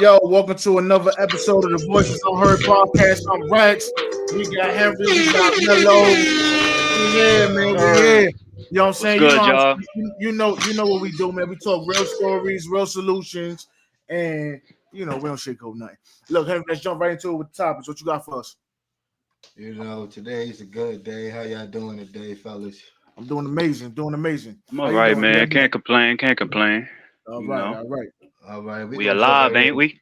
Yo, welcome to another episode of the Voices Unheard podcast. I'm Rex. We got Henry, we got Mello. We here, man. We here. You know what I'm saying? Good, y'all. You know what we do, man. We talk real stories, real solutions, and we don't sugarcoat nothing. Look, Henry, let's jump right into it with the topics. What you got for us? Today's a good day. How y'all doing today, fellas? I'm doing amazing. I'm all right, man. Can't complain. All right. All right, We alive, ain't we?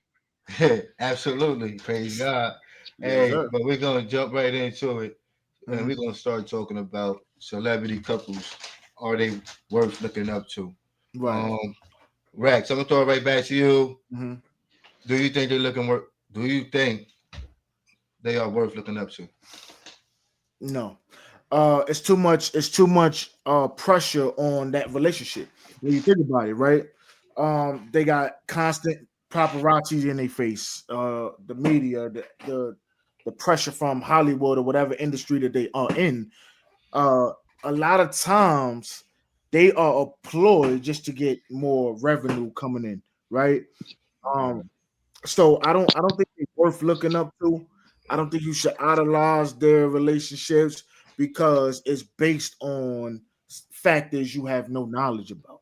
Absolutely. Praise God. Yes, But we're gonna jump right into it, and Mhm. we're gonna start talking about celebrity couples. Are they worth looking up to? Right. Rex, I'm gonna throw it right back to you. hmm Do you think they're looking work? Do you think they are worth looking up to? No. It's too much. It's too much pressure on that relationship. When you think about it, right? They got constant paparazzi in their face. The media, the pressure from Hollywood or whatever industry that they are in. Uh, a lot of times they are employed just to get more revenue coming in, right? Um, so I don't think it's worth looking up to. I don't think you should idolize their relationships because it's based on factors you have no knowledge about.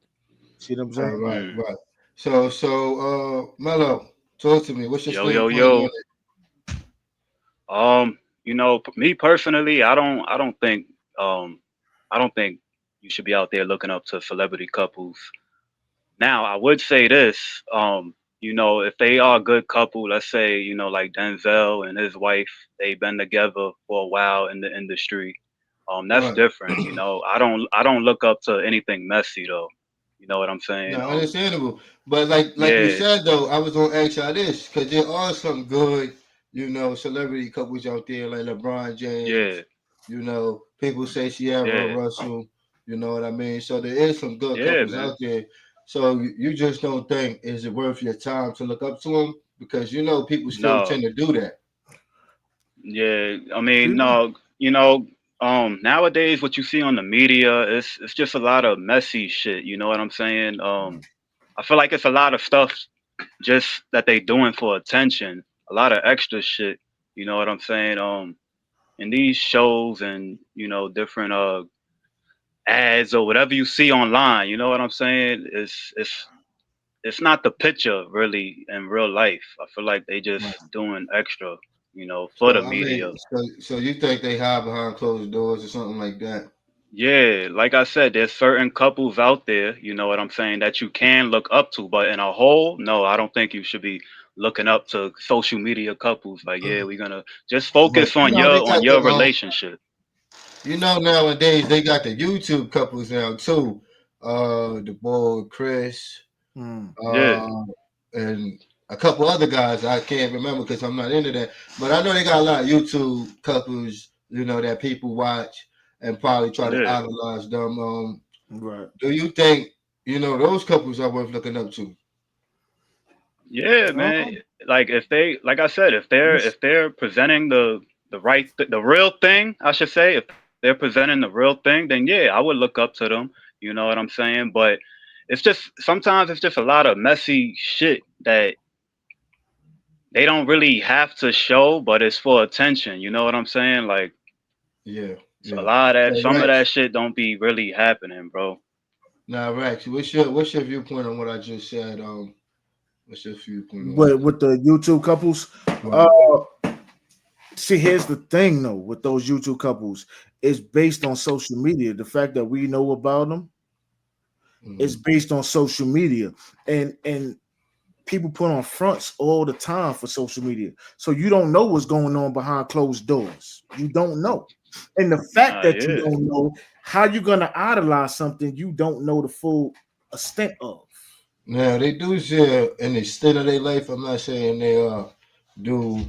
See what I'm All saying? right, Mm. right. Mello, talk to me. What's your standpoint on Yo. it? Me personally, um, I don't think you should be out there looking up to celebrity couples. Now, I would say this, if they are a good couple, let's say, like Denzel and his wife, they've been together for a while in the industry. That's Right. different. I don't look up to anything messy though. You know what I'm saying? No, understandable. But like you Yeah, said though, I was gonna ask y'all this because there are some good, celebrity couples out there like LeBron yeah, James. People say Sierra yeah, Russell. You know what I mean? So there is some good yeah, couples man. out there. So you just don't think is it worth your time to look up to them because people still No, tend to do that. yeah. I See? mean, no, nowadays what you see on the media is it's just a lot of messy shit. You know what I'm saying? I feel like it's a lot of stuff just that they doing for attention, a lot of extra shit. You know what I'm saying? In these shows and different ads or whatever you see online. You know what I'm saying? It's not the picture really in real life. I feel like they just Right. doing extra, for the So I mean, media. so you think they hide behind closed doors or something like that? Yeah, like I said, there's certain couples out there, you know what I'm saying, that you can look up to, but in a whole, no, I don't think you should be looking up to social media couples. Like, yeah, we're gonna just But focus on they your got relationship. nowadays they got the YouTube couples now too. The boy Chris, Mm. Yeah, uh, and a couple other guys I can't remember because I'm not into that. But I know they got a lot of YouTube couples, that people watch and probably try to yeah, idolize them. Right. Do you think those couples are worth looking up to? yeah, man. Like if they, like I said, if they're presenting the real thing, I should say, if they're presenting the real thing, then yeah, I would look up to them. You know what I'm saying? But it's just sometimes it's just a lot of messy shit that they don't really have to show, but it's for attention. You know what I'm saying? Like Yeah, a yeah. lot of that, So some of that Rex, shit don't be really happening, bro. now Rex, what's your viewpoint on what I just said? What's your viewpoint on With the YouTube couples, uh, that? See, here's the thing though, with those YouTube couples, it's based on social media. The fact that we know about them is Mhm. based on social media, and people put on fronts all the time for social media. So you don't know what's going on behind closed doors. You don't know. And the fact that you Yeah. don't know how you're gonna idolize something you don't know the full extent of. Now they do share in the extent of their life. I'm not saying they do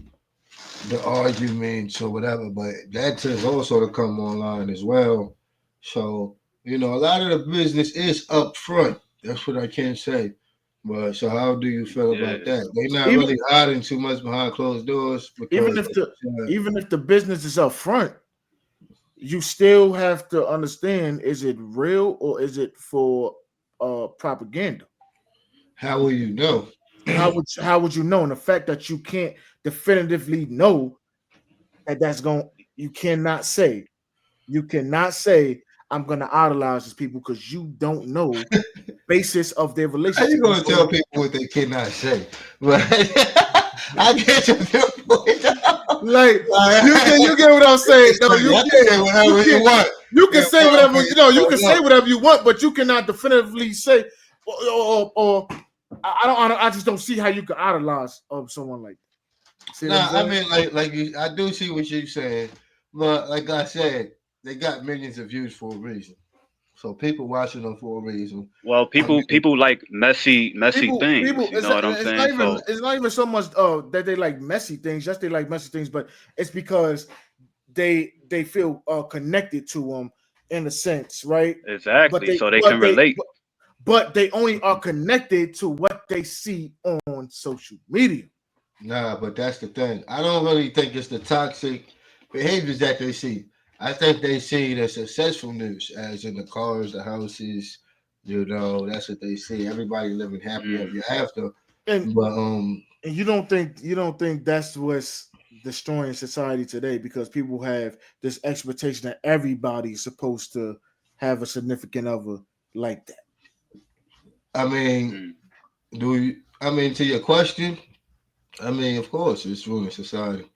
the arguments or whatever, but that tends also to come online as well. So, a lot of the business is up front. That's what I can say. But so how do you feel about Yeah. that? They're not Even really hiding too much behind closed doors even because if the even if the business is up front, you still have to understand: is it real or is it for propaganda? how will you know? How would you know? And the fact that you can't definitively know that that's going, you cannot say. You cannot say I'm gonna idolize these people because you don't know basis of their How you relationship. gonna tell people what they cannot say? But I get your viewpoint. Like you get what I'm saying? No, I you can can't. say You whatever you can't. want. You can And say one whatever can you know. You can stand say up. whatever you want, but you cannot definitively say. Or I just don't see how you can idolize someone like that. See what I'm Nah, I saying? mean, like I do see what you're saying, but like I said, they got millions of views for a reason. So people watching them for a reason. Well, I mean, people like messy People, things. You know what I'm it's not saying? even So it's not even so much that they like messy things. Yes, they like messy things, but it's because they feel connected to them in a sense, right? But exactly. they So they but can they relate. but they only are connected to what they see on social media. nah, but that's the thing. I don't really think it's the toxic behaviors that they see. I think they see the successfulness, as in the cars, the houses. That's what they see. Everybody living happy Mm. ever after. And But and you don't think that's what's destroying society today because people have this expectation that everybody's supposed to have a significant other like that. I mean, Mm. to your question, I mean, of course, it's ruining society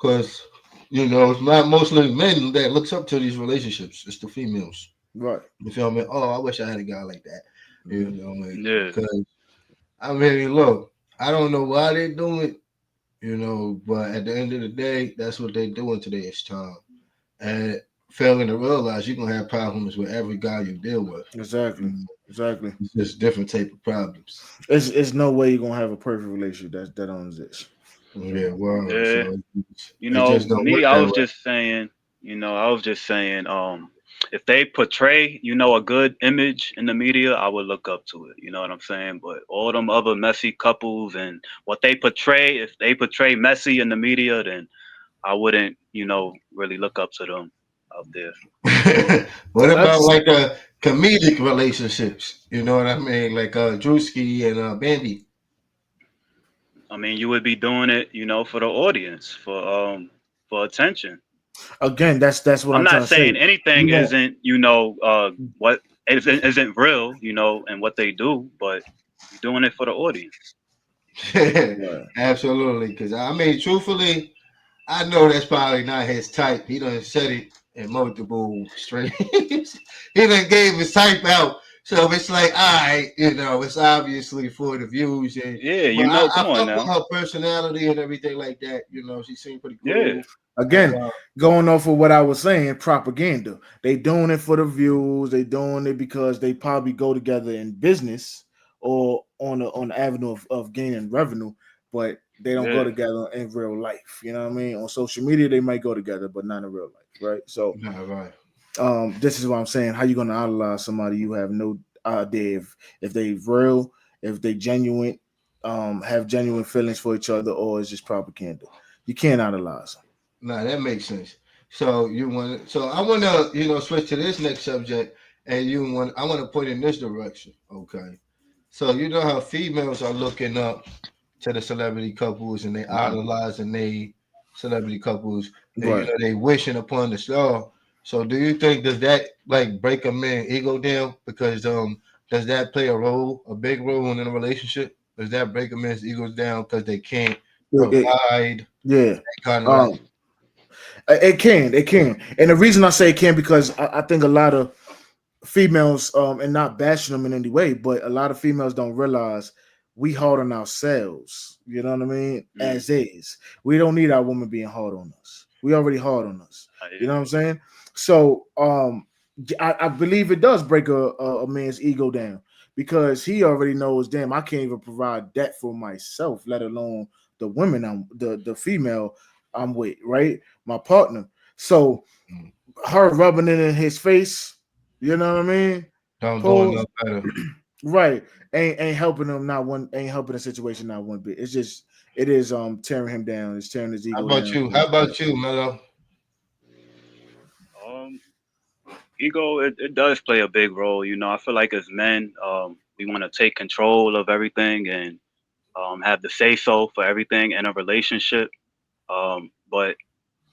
because it's not mostly men that looks up to these relationships. It's the females. Right. You feel me? Oh, I wish I had a guy like that. Mhm. Yeah. Because I mean, look, I don't know why they do it. But at the end of the day, that's what they do in today's time. And failing to realize you're gonna have problems with every guy you deal with. You Exactly. know, Exactly. it's just different type of problems. It's no way you're gonna have a perfect relationship that don't exist. Yeah, well, Yeah. so You it know, just don't work me, I that was way. just saying, if they portray, a good image in the media, I would look up to it. You know what I'm saying? But all them other messy couples and what they portray, if they portray messy in the media, then I wouldn't, really look up to them out there. What about That's like comedic relationships? You know what I mean? Like Drewski and Bandy. I mean, you would be doing it, for the audience, for attention. again, that's what I'm I'm not trying to say. saying anything You don't. isn't, what isn't real, and what they do, but you're doing it for the audience. Right. Absolutely. Because I mean, truthfully, I know that's probably not his type. He done said it in multiple streams. He done gave his type out. So it's like, all right, it's obviously for the views. Yeah, But I come on fuck with now. her personality and everything like that. She seemed pretty Yeah, cool. And Again, going off of what I was saying, propaganda. They doing it for the views. They doing it because they probably go together in business or on the avenue of gaining revenue, but they don't go yeah. together in real life. You know what I mean? On social media, they might go together, but not in real life, right? So, nah, right. this is what I'm saying. How you gonna idolize somebody you have no idea if they real, if they genuine, have genuine feelings for each other, or is just propaganda? You can't idolize them. Nah, that makes sense. So I wanna, switch to this next subject and I wanna point in this direction. Okay. So you know how females are looking up to the celebrity couples and they Mhm. idolizing they celebrity couples and Right. they wishing upon the star. So do you think does that like break a man ego down? Because does that play a big role in a relationship? Does that break a man's egos down because they can't It- provide, yeah. kind of like. Um, it can, and the reason I say it can because I think a lot of females, and not bashing them in any way, but a lot of females don't realize we hard on ourselves. You know what I mean? Mm, As is, we don't need our woman being hard on us. We already hard on us. You yeah. know what I'm saying? So, I believe it does break a man's ego down because he already knows. Damn, I can't even provide that for myself, let alone the women the female I'm with, right? My partner. So Mm. her rubbing it in his face, you know what I mean? Don't doing Pause. no better. Right. Ain't helping him not one ain't helping the situation not one bit. It's just it is tearing him down. It's tearing his How ego about down. you? How about you, Mello? Um, ego, it does play a big role. You know, I feel like as men, we want to take control of everything and have the say so for everything in a relationship. But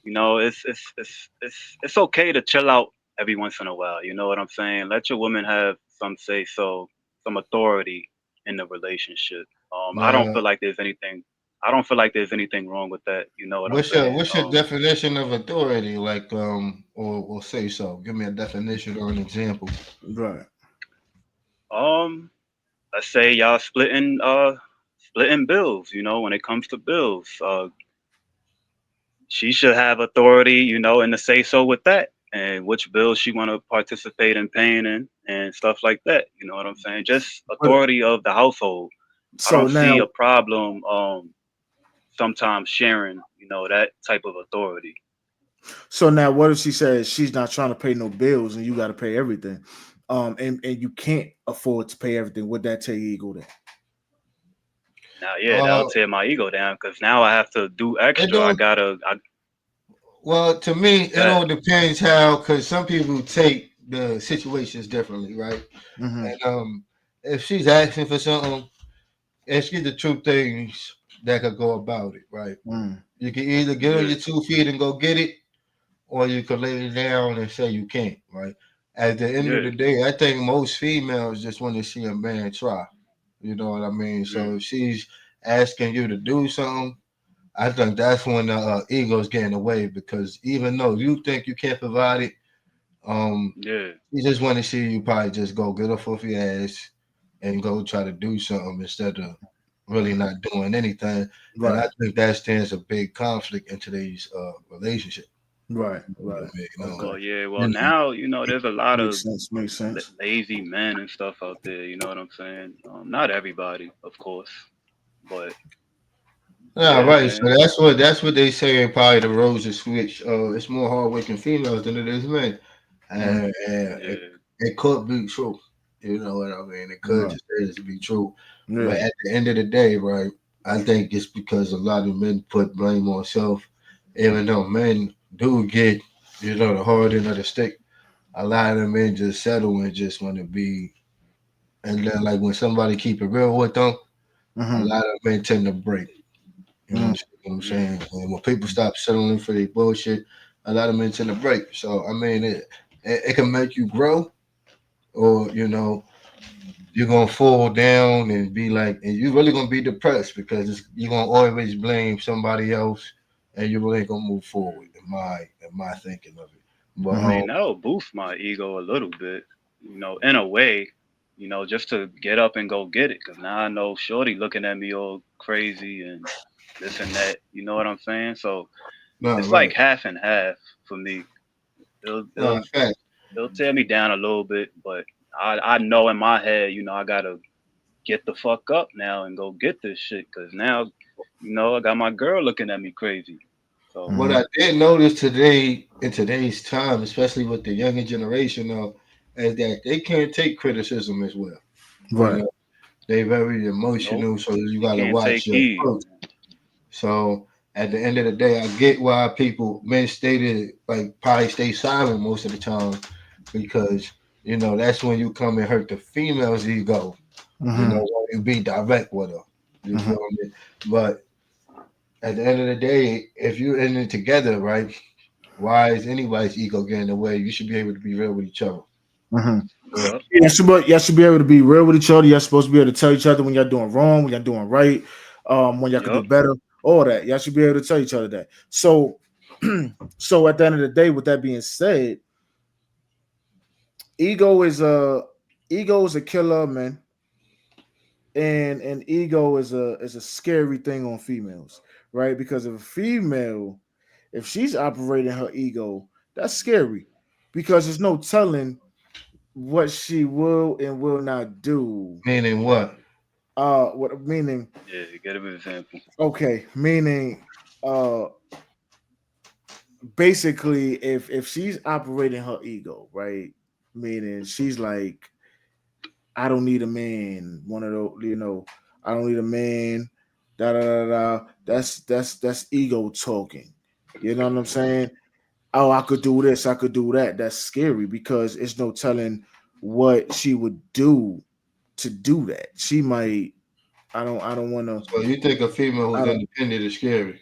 you know, it's okay to chill out every once in a while. You know what I'm saying? Let your woman have some say so, some authority in the relationship. I don't Uh, feel like there's anything. I don't feel like there's anything wrong with that. You know what I'm saying? what's your definition of authority? Like, or say so. Give me a definition or an example. Right. Um, let's say y'all splitting bills. You know, when it comes to bills, she should have authority, you know, and to say so with that and which bills she want to participate in paying in and stuff like that. You know what I'm saying? Just But authority of the household. I so don't see now a problem sometimes sharing, you know, that type of authority. so now what if she says she's not trying to pay no bills and you gotta pay everything? And you can't afford to pay everything. Would that take your ego there? Now, yeah, that'll Uh, tear my ego down because now I have to do it extra. don't. I Well, to me, it got all depends how, because some people take the situations differently, right? Mm-hmm. And if she's asking for something, ask you the two things that could go about it, right? Mm. You can either get on yeah, your 2 feet and go get it, or you can lay it down and say you can't, right? At the end of yeah, the day, I think most females just want to see a man try. You know what I mean? So mm, if she's asking you to do something, I think that's when the ego's getting away because even though you think you can't provide it, um, yeah, you just want to see you probably just go get off of your ass and go try to do something instead of really Mm. not doing anything. And I Right. think that stands a big conflict in today's relationship. Right. You know Right. what I mean? Okay. well, yeah, well, You know, now, you know, there's a lot of Makes sense. Makes sense. lazy men and stuff out there. You know what I'm saying? Not everybody, of course, but yeah, yeah, right. So man. that's what they say in probably the roles of switch. It's more hardworking females than it is men, Mm. and Yeah, it could be true. You know what I mean? It could Right. just is be true. But Yeah. at the end of the day, right? I think it's because a lot of men put blame on self, even though men do get, the hard end of the stick. A lot of men just settle and just want to be, and then like when somebody keep it real with them, a Mm-hmm. lot of men tend to break. You know Mm. what I'm mm, saying? And when people stop settling for their bullshit, a lot of men tend to break. So I mean, it can make you grow, or you're gonna fall down and be like, and you're really gonna be depressed because you're gonna always blame somebody else, and you really ain't gonna move forward. In my thinking of it, but I Mm-hmm. mean, that'll boost my ego a little bit, you know, in a way, you know, just to get up and go get it. Because now I know Shorty looking at me all crazy and this and that. You know what I'm saying? So no, it's right, like half and half for me. It'll no, it'll fact, it'll tear me down a little bit, but I know in my head, you know, I gotta get the fuck up now and go get this shit. Because now, you know, I got my girl looking at me crazy. So what Mm-hmm. I did notice today in today's time, especially with the younger generation, though, is that they can't take criticism as well. You Right. know, they very nope, emotional, so you they gotta can't take watch your heed. approach. So at the end of the day, I get why people men stated like probably stay silent most of the time because that's when you come and hurt the female's ego. Mm-hmm. When you be direct with her. You Mm-hmm. feel me? But at the end of the day, if you're in it together, right? Why is anybody's ego getting in the way? You should be able to be real with each other. Mm-hmm. Yeah. Yup. Y'all should be able to be real with each other. Y'all supposed to be able to tell each other when y'all doing wrong, when y'all doing right, when y'all could do Yup. better. all that. Y'all should be able to tell each other that. So, so at the end of the day, with that being said, ego is a ego is a killer, man, and ego is a scary thing on females, right? Because if a female, if she's operating her ego, that's scary, because there's no telling what she will and will not do. Meaning what? What meaning? Yeah, get an example. Okay, meaning, uh, basically, if she's operating her ego, right? Meaning she's like, I don't need a man. One of those, I don't need a man. Da da da da. That's ego talking. You know what I'm saying? Oh, I could do this, I could do that. That's scary because it's no telling what she would do to do that. She might. I don't want to. So you think a female I who's don't. independent is scary?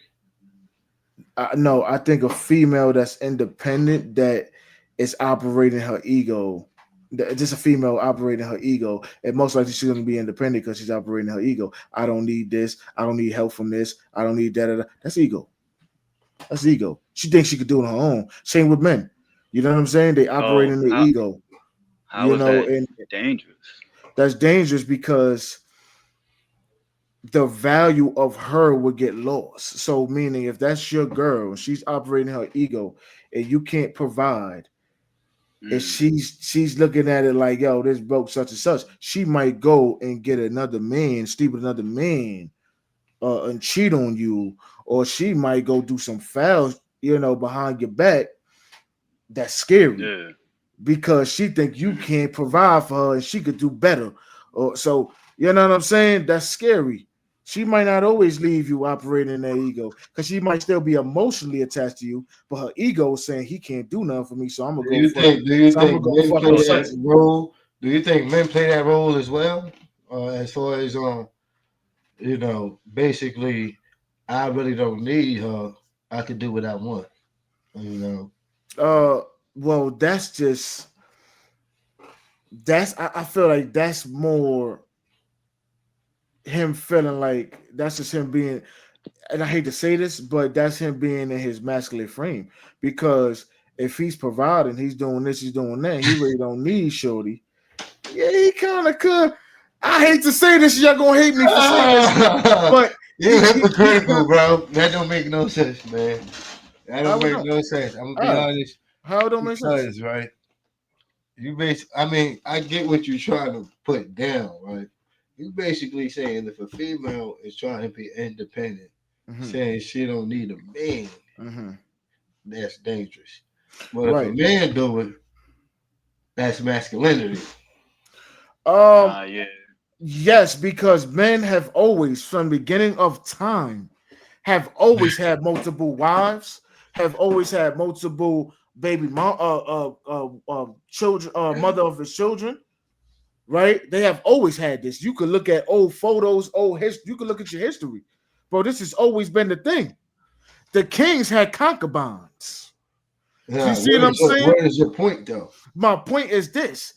No, I think a female that's independent that is operating her ego. Just a female operating her ego, and most likely she's going to be independent because she's operating her ego. I don't need this. I don't need help from this. I don't need that. That's ego. That's ego. She thinks she could do it on her own. Same with men. You know what I'm saying? They operate Oh, in their ego. how is that And dangerous? that's dangerous because the value of her would get lost. So, meaning if that's your girl, she's operating her ego, and you can't provide, and Mm, she's looking at it like, yo, this broke such and such, she might go and get another man, sleep with another man, and cheat on you, or she might go do some foul, behind your back. That's scary yeah. because she think you Hmm. can't provide for her and she could do better. Or so, you know what I'm saying? That's scary. She might not always leave you operating in that ego because she might still be emotionally attached to you, but her ego is saying he can't do nothing for me, so I'm gonna Do go you fuck. think? Do you So I'm think gonna go men fuck play with So such. like, that role? Do you think men play that role as well? As far as basically, I really don't need her. I can do what I want. You know. Uh, well, I feel like that's more him feeling like that's just him being, and I hate to say this, but that's him being in his masculine frame. Because if he's providing, he's doing this, he's doing that, he really don't need shorty. Yeah, he kind of could. I hate to say this, y'all gonna hate me for saying this, but You he hypocritical, could. bro. That don't make no sense, man. That I don't would make know. no sense. I'm gonna be How? honest How it don't make sense? because right, I mean, I get what you're trying to put down, right? You basically saying if a female is trying to be independent, Mm-hmm. saying she don't need a man, Mm-hmm. that's dangerous. But if a Right. man do it, that's masculinity. Um. yeah. Yes, because men have always, from the beginning of time, have always had multiple wives, have always had multiple baby mom, children, mother of his children. Right? They have always had this. You could look at old photos, old history. You could look at your history, bro. This has always been the thing. The kings had concubines. So you Yeah, see what I'm saying? what is your point though? My point is this: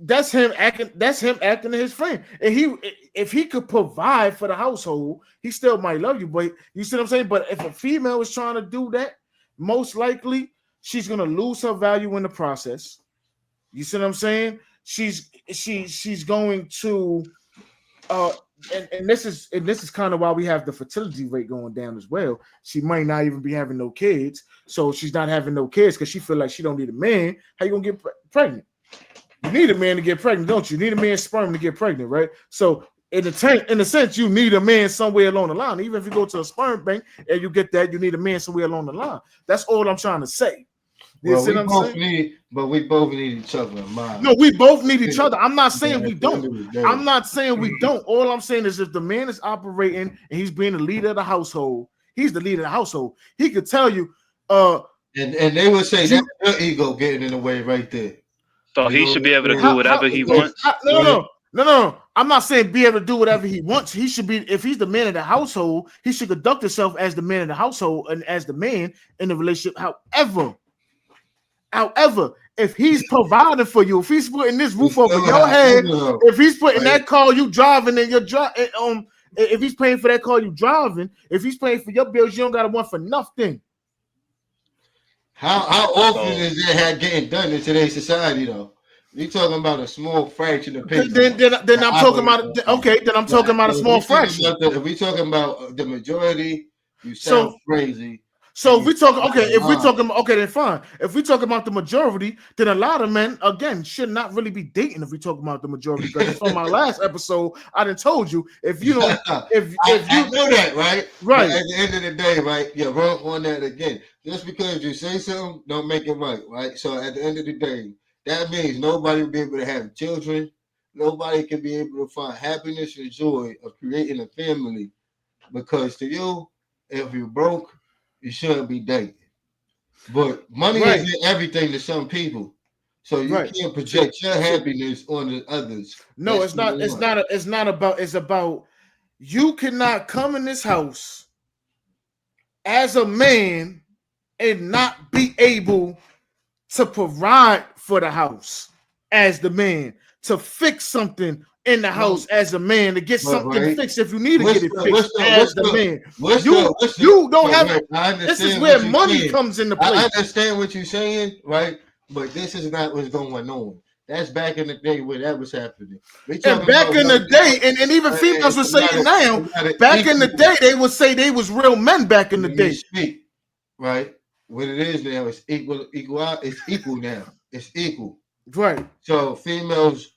that's him acting. That's him acting in his frame. And if he could provide for the household, he still might love you. But you see what I'm saying? But if a female is trying to do that, most likely she's gonna lose her value in the process. You see what I'm saying? She's going to uh and this is kind of why we have the fertility rate going down as well. She might not even be having no kids, so she's not having no kids because she feel like she don't need a man. How you gonna get pregnant? You need a man to get pregnant, don't you? You need a man's sperm to get pregnant, right? So in a sense, you need a man somewhere along the line. Even if you go to a sperm bank and you get that, you need a man somewhere along the line. That's all I'm trying to say. You Well, see what I'm saying? we both need each other in mind. No, we both need each other. I'm not But saying at we the end don't. of the I'm day, not saying we don't. All I'm saying is if the man is operating and he's being the leader of the household, he's the leader of the household. He could tell you, and they would say that's you your ego getting in the way right there. So You he know should what be able to I'm do saying? how whatever he If, wants. no, go ahead. no, no, no, no. I'm not saying be able to do whatever he wants. He should be, if he's the man of the household, he should conduct himself as the man of the household and as the man in the relationship. However, if he's providing for you, if he's putting this You roof over still your have head, ego, if he's putting right? that car you driving in your drive If he's paying for that car you driving, if he's paying for your bills, you don't got to want for nothing. How often So is that getting done in today's society though? You talking about a small fraction of people. Then I'm talking about okay. Then I'm talking about a If small fraction. If we talking about the majority, you sound So crazy. So if we talk, okay, out of if we line. talking, okay, then fine. If we talk about the majority, then a lot of men again should not really be dating. If we talk about the majority, because from my last episode, I done told you if you don't, if you I know that, right? right, But at the end of the day, right, you're wrong on that again. Just because you say something, don't make it right, right? So at the end of the day, that means nobody will be able to have children. Nobody can be able to find happiness and joy of creating a family. Because to you, if you're broke, you shouldn't be dating. But money right, isn't everything to some people. So you right. can't project your happiness on the others. No, That's it's not. number It's one. not. It's not about. It's about you cannot come in this house as a man and not be able to provide for the house as the man, to fix something in the No, house as a man, to get but something right. fixed if you need to What's get it the fixed what's the as what's the the man. what's the You what's the you don't but have. right, I This is understand where what you're money saying. comes into I place. understand what you're saying, right? But this is not what's going on. That's back in the day when that was happening. We And talking back about in right the now. day, and even females would It's say not it a, now. it's not an Back in the equal. day, they would say they was real men back in the Let me day. speak, right? What it is now is it's equal now. It's equal. Right. So females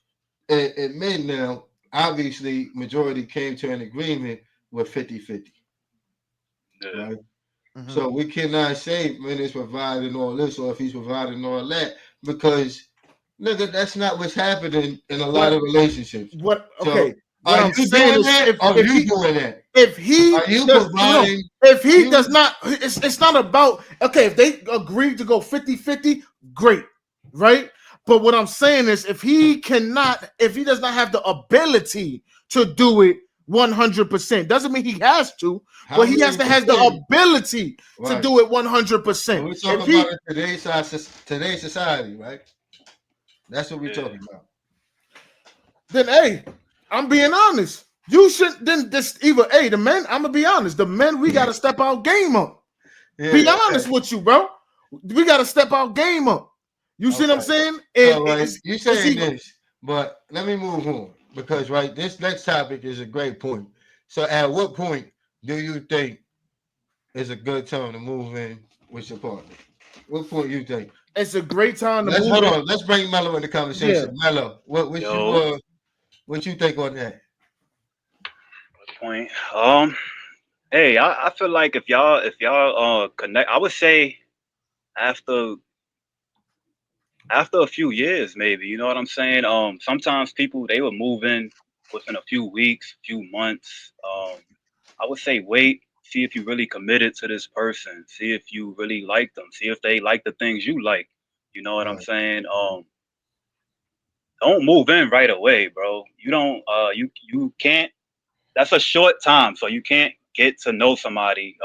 and men now, obviously, majority came to an agreement with 50-50, yeah. right? Mhm. So we cannot say men is providing all this or if he's providing all that because nigga, that's not what's happening in a lot What? of relationships. What? So Okay. What are I'm you saying doing is, that? Or are you doing that? if he Are you does no, providing? if he You does not, it's not about okay. If they agree to go 50-50, great, right? But what I'm saying is, if he cannot, if he does not have the ability to do it 100%, doesn't mean he has to, how but he many has to has the percent? ability to Right. do it And 100%. we're If talking about he it today's society, right? That's what we're Yeah. talking about. then hey, I'm being honest. You should then this either the men. I'm gonna be honest. The men we gotta step our game up. Be Yeah. honest with you, bro. We gotta step our game up. You see what I'm Okay. saying? And So right, you it's saying either this, but let me move on because right, this next topic is a great point. So at what point do you think is a good time to move in with your partner? What point you think? it's a great time to Let's move hold in. on. Let's bring Mello in the Yeah. conversation. Mello, Yo, what you think on that? good point. Hey, I feel like if y'all connect, I would say after after a few years, maybe. You know what I'm saying? Sometimes people they will move in within a few weeks, few months. I would say wait, see if you really committed to this person, see if you really like them, see if they like the things you like. You know what I'm Right. saying? Don't move in right away, bro. You don't. You can't. That's a short time, so you can't get to know somebody.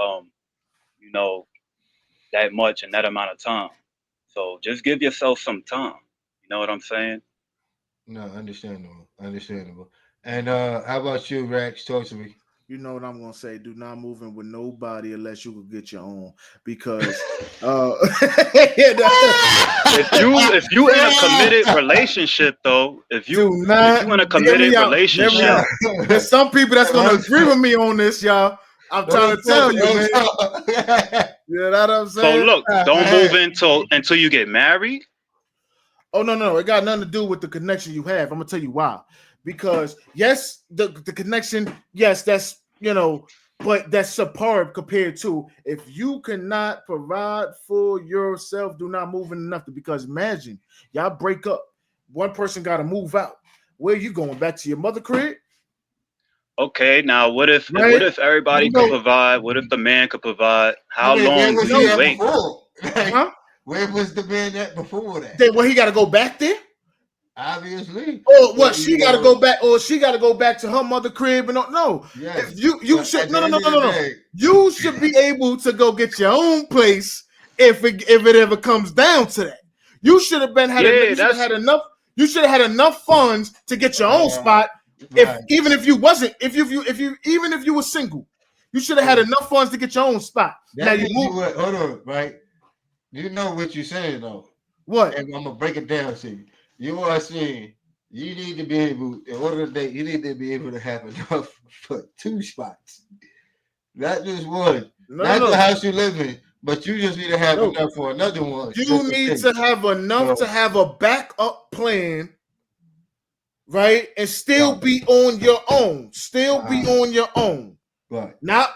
You know that much in that amount of time. So just give yourself some time. You know what I'm saying? No, understandable. Understandable. And how about you, Rex? Talk to me. You know what I'm gonna say? Do not move in with nobody unless you can get your own. Because If you in a committed relationship though, do if not you in a hear me committed out. Hear me relationship, out. There's some people that's gonna Don't agree with me on this, y'all. I'm trying to tell you, man. talk. You know what I'm so saying? look, don't move in until you get married. Oh no, it got nothing to do with the connection you have. I'm gonna tell you why. Because yes, the connection, yes, that's but that's superb compared to if you cannot provide for yourself, do not move in nothing. Because imagine y'all break up, one person got to move out. Where you going back to your mother crib, Okay, now what right? if everybody You could know, provide? What if the man could provide? I How mean, where long you do was he you know, at wait? before? Like, huh? where was the man at before that? Then he got to go back there. Obviously, Or but what? She got to go back, or she got to go back to her mother crib. And no, yes. if you But should at the end of the no. day, You should be able to go get your own place if it ever comes down to that. You should have been had Yeah, you should have that's had enough. You should have had enough funds to get your own uh, spot If Right. even if you wasn't, if you even if you were single, you should have had enough funds to get your own spot. Now That you means you move would hold on, right? You know what you're saying though. what? And I'm gonna break it down to you. You are saying you need to be able, in order to date, you need to be able to have enough for two spots, not just one. No, no, Not the no, house you live in, but you just need to have no. enough for another one, You just in need case. to have enough to So, have a backup plan, right? And still right, be on your own. Still be right, on your own. right. Not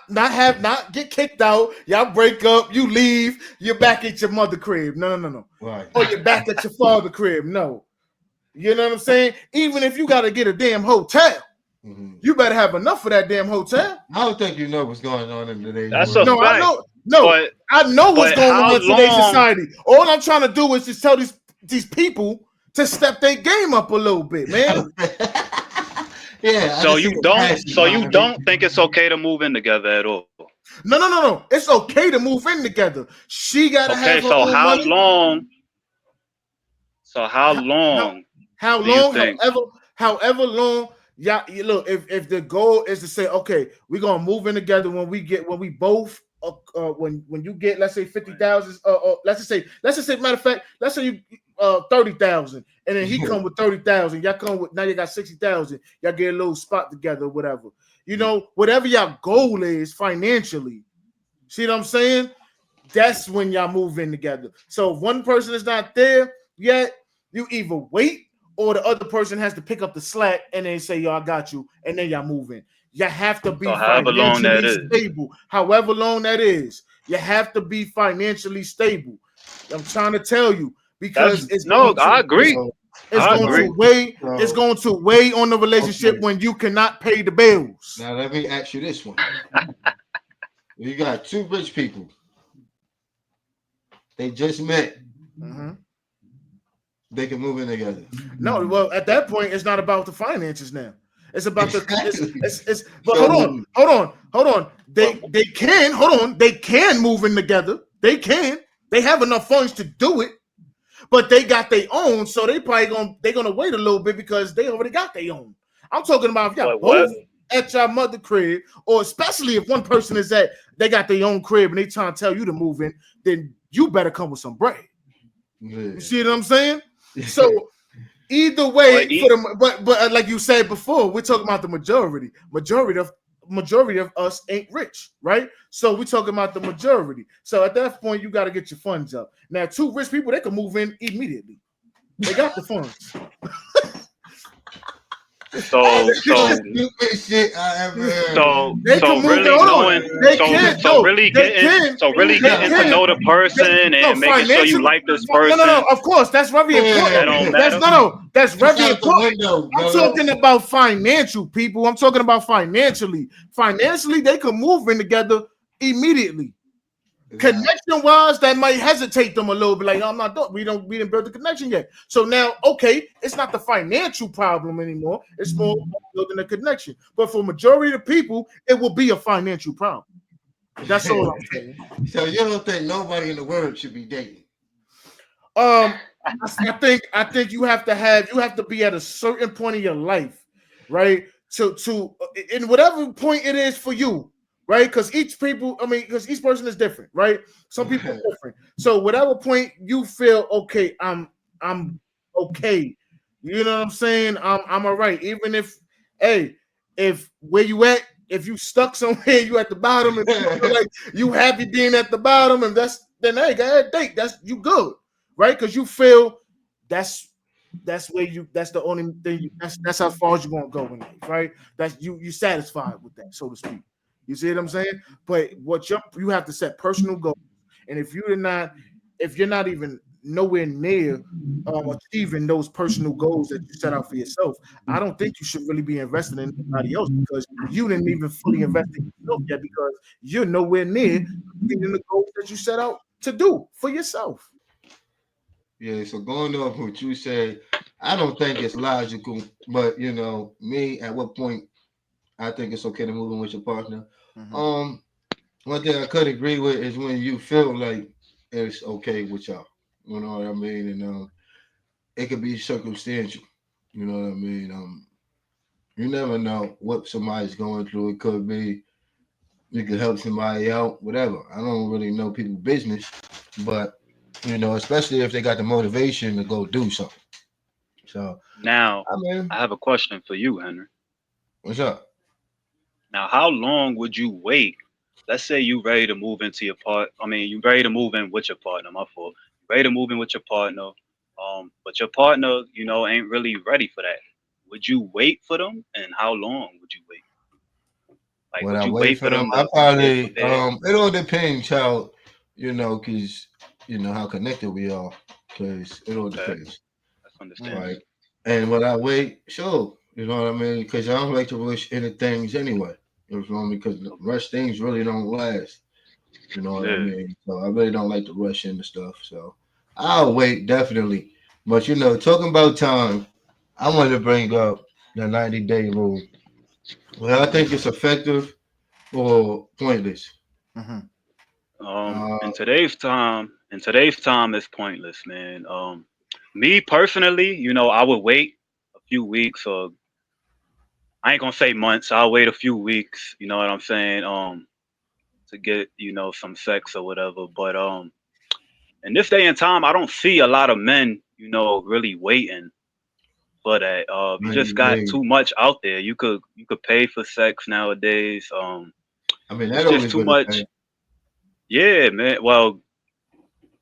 get kicked out. Y'all break up. You leave. You're back at your mother crib. No, no, no, no. Right. Or you're back at your father crib. No. You know what I'm saying? Even if you got to get a damn hotel, Mhm. you better have enough for that damn hotel. I don't think you know what's going on in today's That's a world. No, I fact. know. No, But I know what's but going how on in today's long? society. All I'm trying to do is just tell these people to step their game up a little bit, man. Yeah, I So just see you the don't passion so you behind it. don't think it's okay to move in together at all? No, no, no, no. It's okay to move in together. She gotta Okay, have her so own how money. long? So how How, how, long how do you long? think? However long. Yeah, look. If the goal is to say, okay, we're gonna move in together when we both when you get, let's say 50,000. Let's just say matter of fact, let's say you 30,000, and then he come with 30,000. Y'all come with, now you got 60,000. Y'all get a little spot together, whatever. You know, whatever your goal is financially. See what I'm saying? That's when y'all move in together. So if one person is not there yet, you either wait or the other person has to pick up the slack and then say, "Yo, I got you," and then y'all move in. You have to be So however long that financially is. stable, however long that is. You have to be financially stable. I'm trying to tell you because That's no, I agree. So, it's I going so, agree. to weigh it's so, going to weigh on the relationship okay. when you cannot pay the bills. Now let me ask you this one. You got two rich people. They just met. Mhm. They can move in together. No, well, at that point, it's not about the finances now. It's about the Exactly. it's. But So hold on. But They can hold on. They can move in together. They can. They have enough funds to do it, but they got their own, so they're gonna wait a little bit because they already got their own. I'm talking about if y'all what? both at your mother crib, or especially if one person is at they got their own crib and they trying to tell you to move in, then you better come with some bread. You yeah. see what I'm saying? So either way, But eat. but like you said before, we're talking about the majority. Majority of us ain't rich, right? So we're talking about the majority. So at that point, you got to get your funds up. Now, two rich people, they can move in immediately. They got the funds. That's So the most so stupid shit I ever heard. They can so move in. really Hold on. knowing They can. No, they can. so really They getting to can. know the person No, and making sure you financially. like this No, no, no. person, Of course, that's very that important. don't Yeah. That's matter. no. That's It's very out the important. window, I'm brother. talking about financial people. I'm talking about financially. Financially, they can move in together immediately. Right. Connection wise, that might hesitate them a little bit. Like, I'm not doing. We didn't build the connection yet. So now, okay, it's not the financial problem anymore. It's more about building a connection. But for majority of the people, it will be a financial problem. That's all I'm saying. So you don't think nobody in the world should be dating? Um, I think you have to be at a certain point in your life, right? To in whatever point it is for you, right? Because because each person is different, right? Some people Right. are different. So whatever point you feel okay, I'm okay. You know what I'm saying? I'm all right. Even if hey, if where you at, if you stuck somewhere, you at the bottom, and you feel like you happy being at the bottom, and that's then hey, go ahead, date. That's you good, right? Because you feel that's where you that's the only thing that's how far as you're gonna go in life, right? That's you satisfied with that, so to speak. You see what I'm saying? But you have to set personal goals, and if you're not even nowhere near achieving those personal goals that you set out for yourself, I don't think you should really be investing in anybody else because you didn't even fully invest in yourself yet because you're nowhere near completing the goals that you set out to do for yourself. Yeah. So going off what you said, I don't think it's logical. But me, at what point I think it's okay to move in with your partner. Mhm. Um, One thing I could agree with is when you feel like it's okay with y'all. You know what I mean? And it could be circumstantial. You know what I mean? You never know what somebody's going through. It could be you could help somebody out, whatever. I don't really know people's business, but especially if they got the motivation to go do something. So, Now, I mean, I have a question for you, Henry. what's up? Now, how long would you wait? Let's say you ready to move into your part. I mean, you ready to move in with your partner. My fault. You ready to move in with your partner. But your partner, ain't really ready for that. Would you wait for them? And how long would you wait? Like, When would I you wait wait for for them, them I to get probably prepared? it all depends how because how connected we are. Because it all Okay, depends, that's Mm. right? understandable. And when I wait, sure, you know what I mean. Because I don't like to rush into things anyway. You know me? Because Okay. rush things really don't last. You know what I Yeah. mean? So I really don't like to rush into stuff. So I'll wait definitely. But talking about time, I want to bring up the 90-day rule. Well, I think it's effective or pointless. Mm-hmm. Uh, In today's time, it's pointless, man. Me personally, I would wait a few weeks, or I ain't gonna say months. I'll wait a few weeks. You know what I'm saying? To get some sex or whatever. But in this day and time, I don't see a lot of men, really waiting for that. You just 90 got days. too much out there. You could pay for sex nowadays. I mean, It's that just always too been a thing. much. Yeah, man. Well,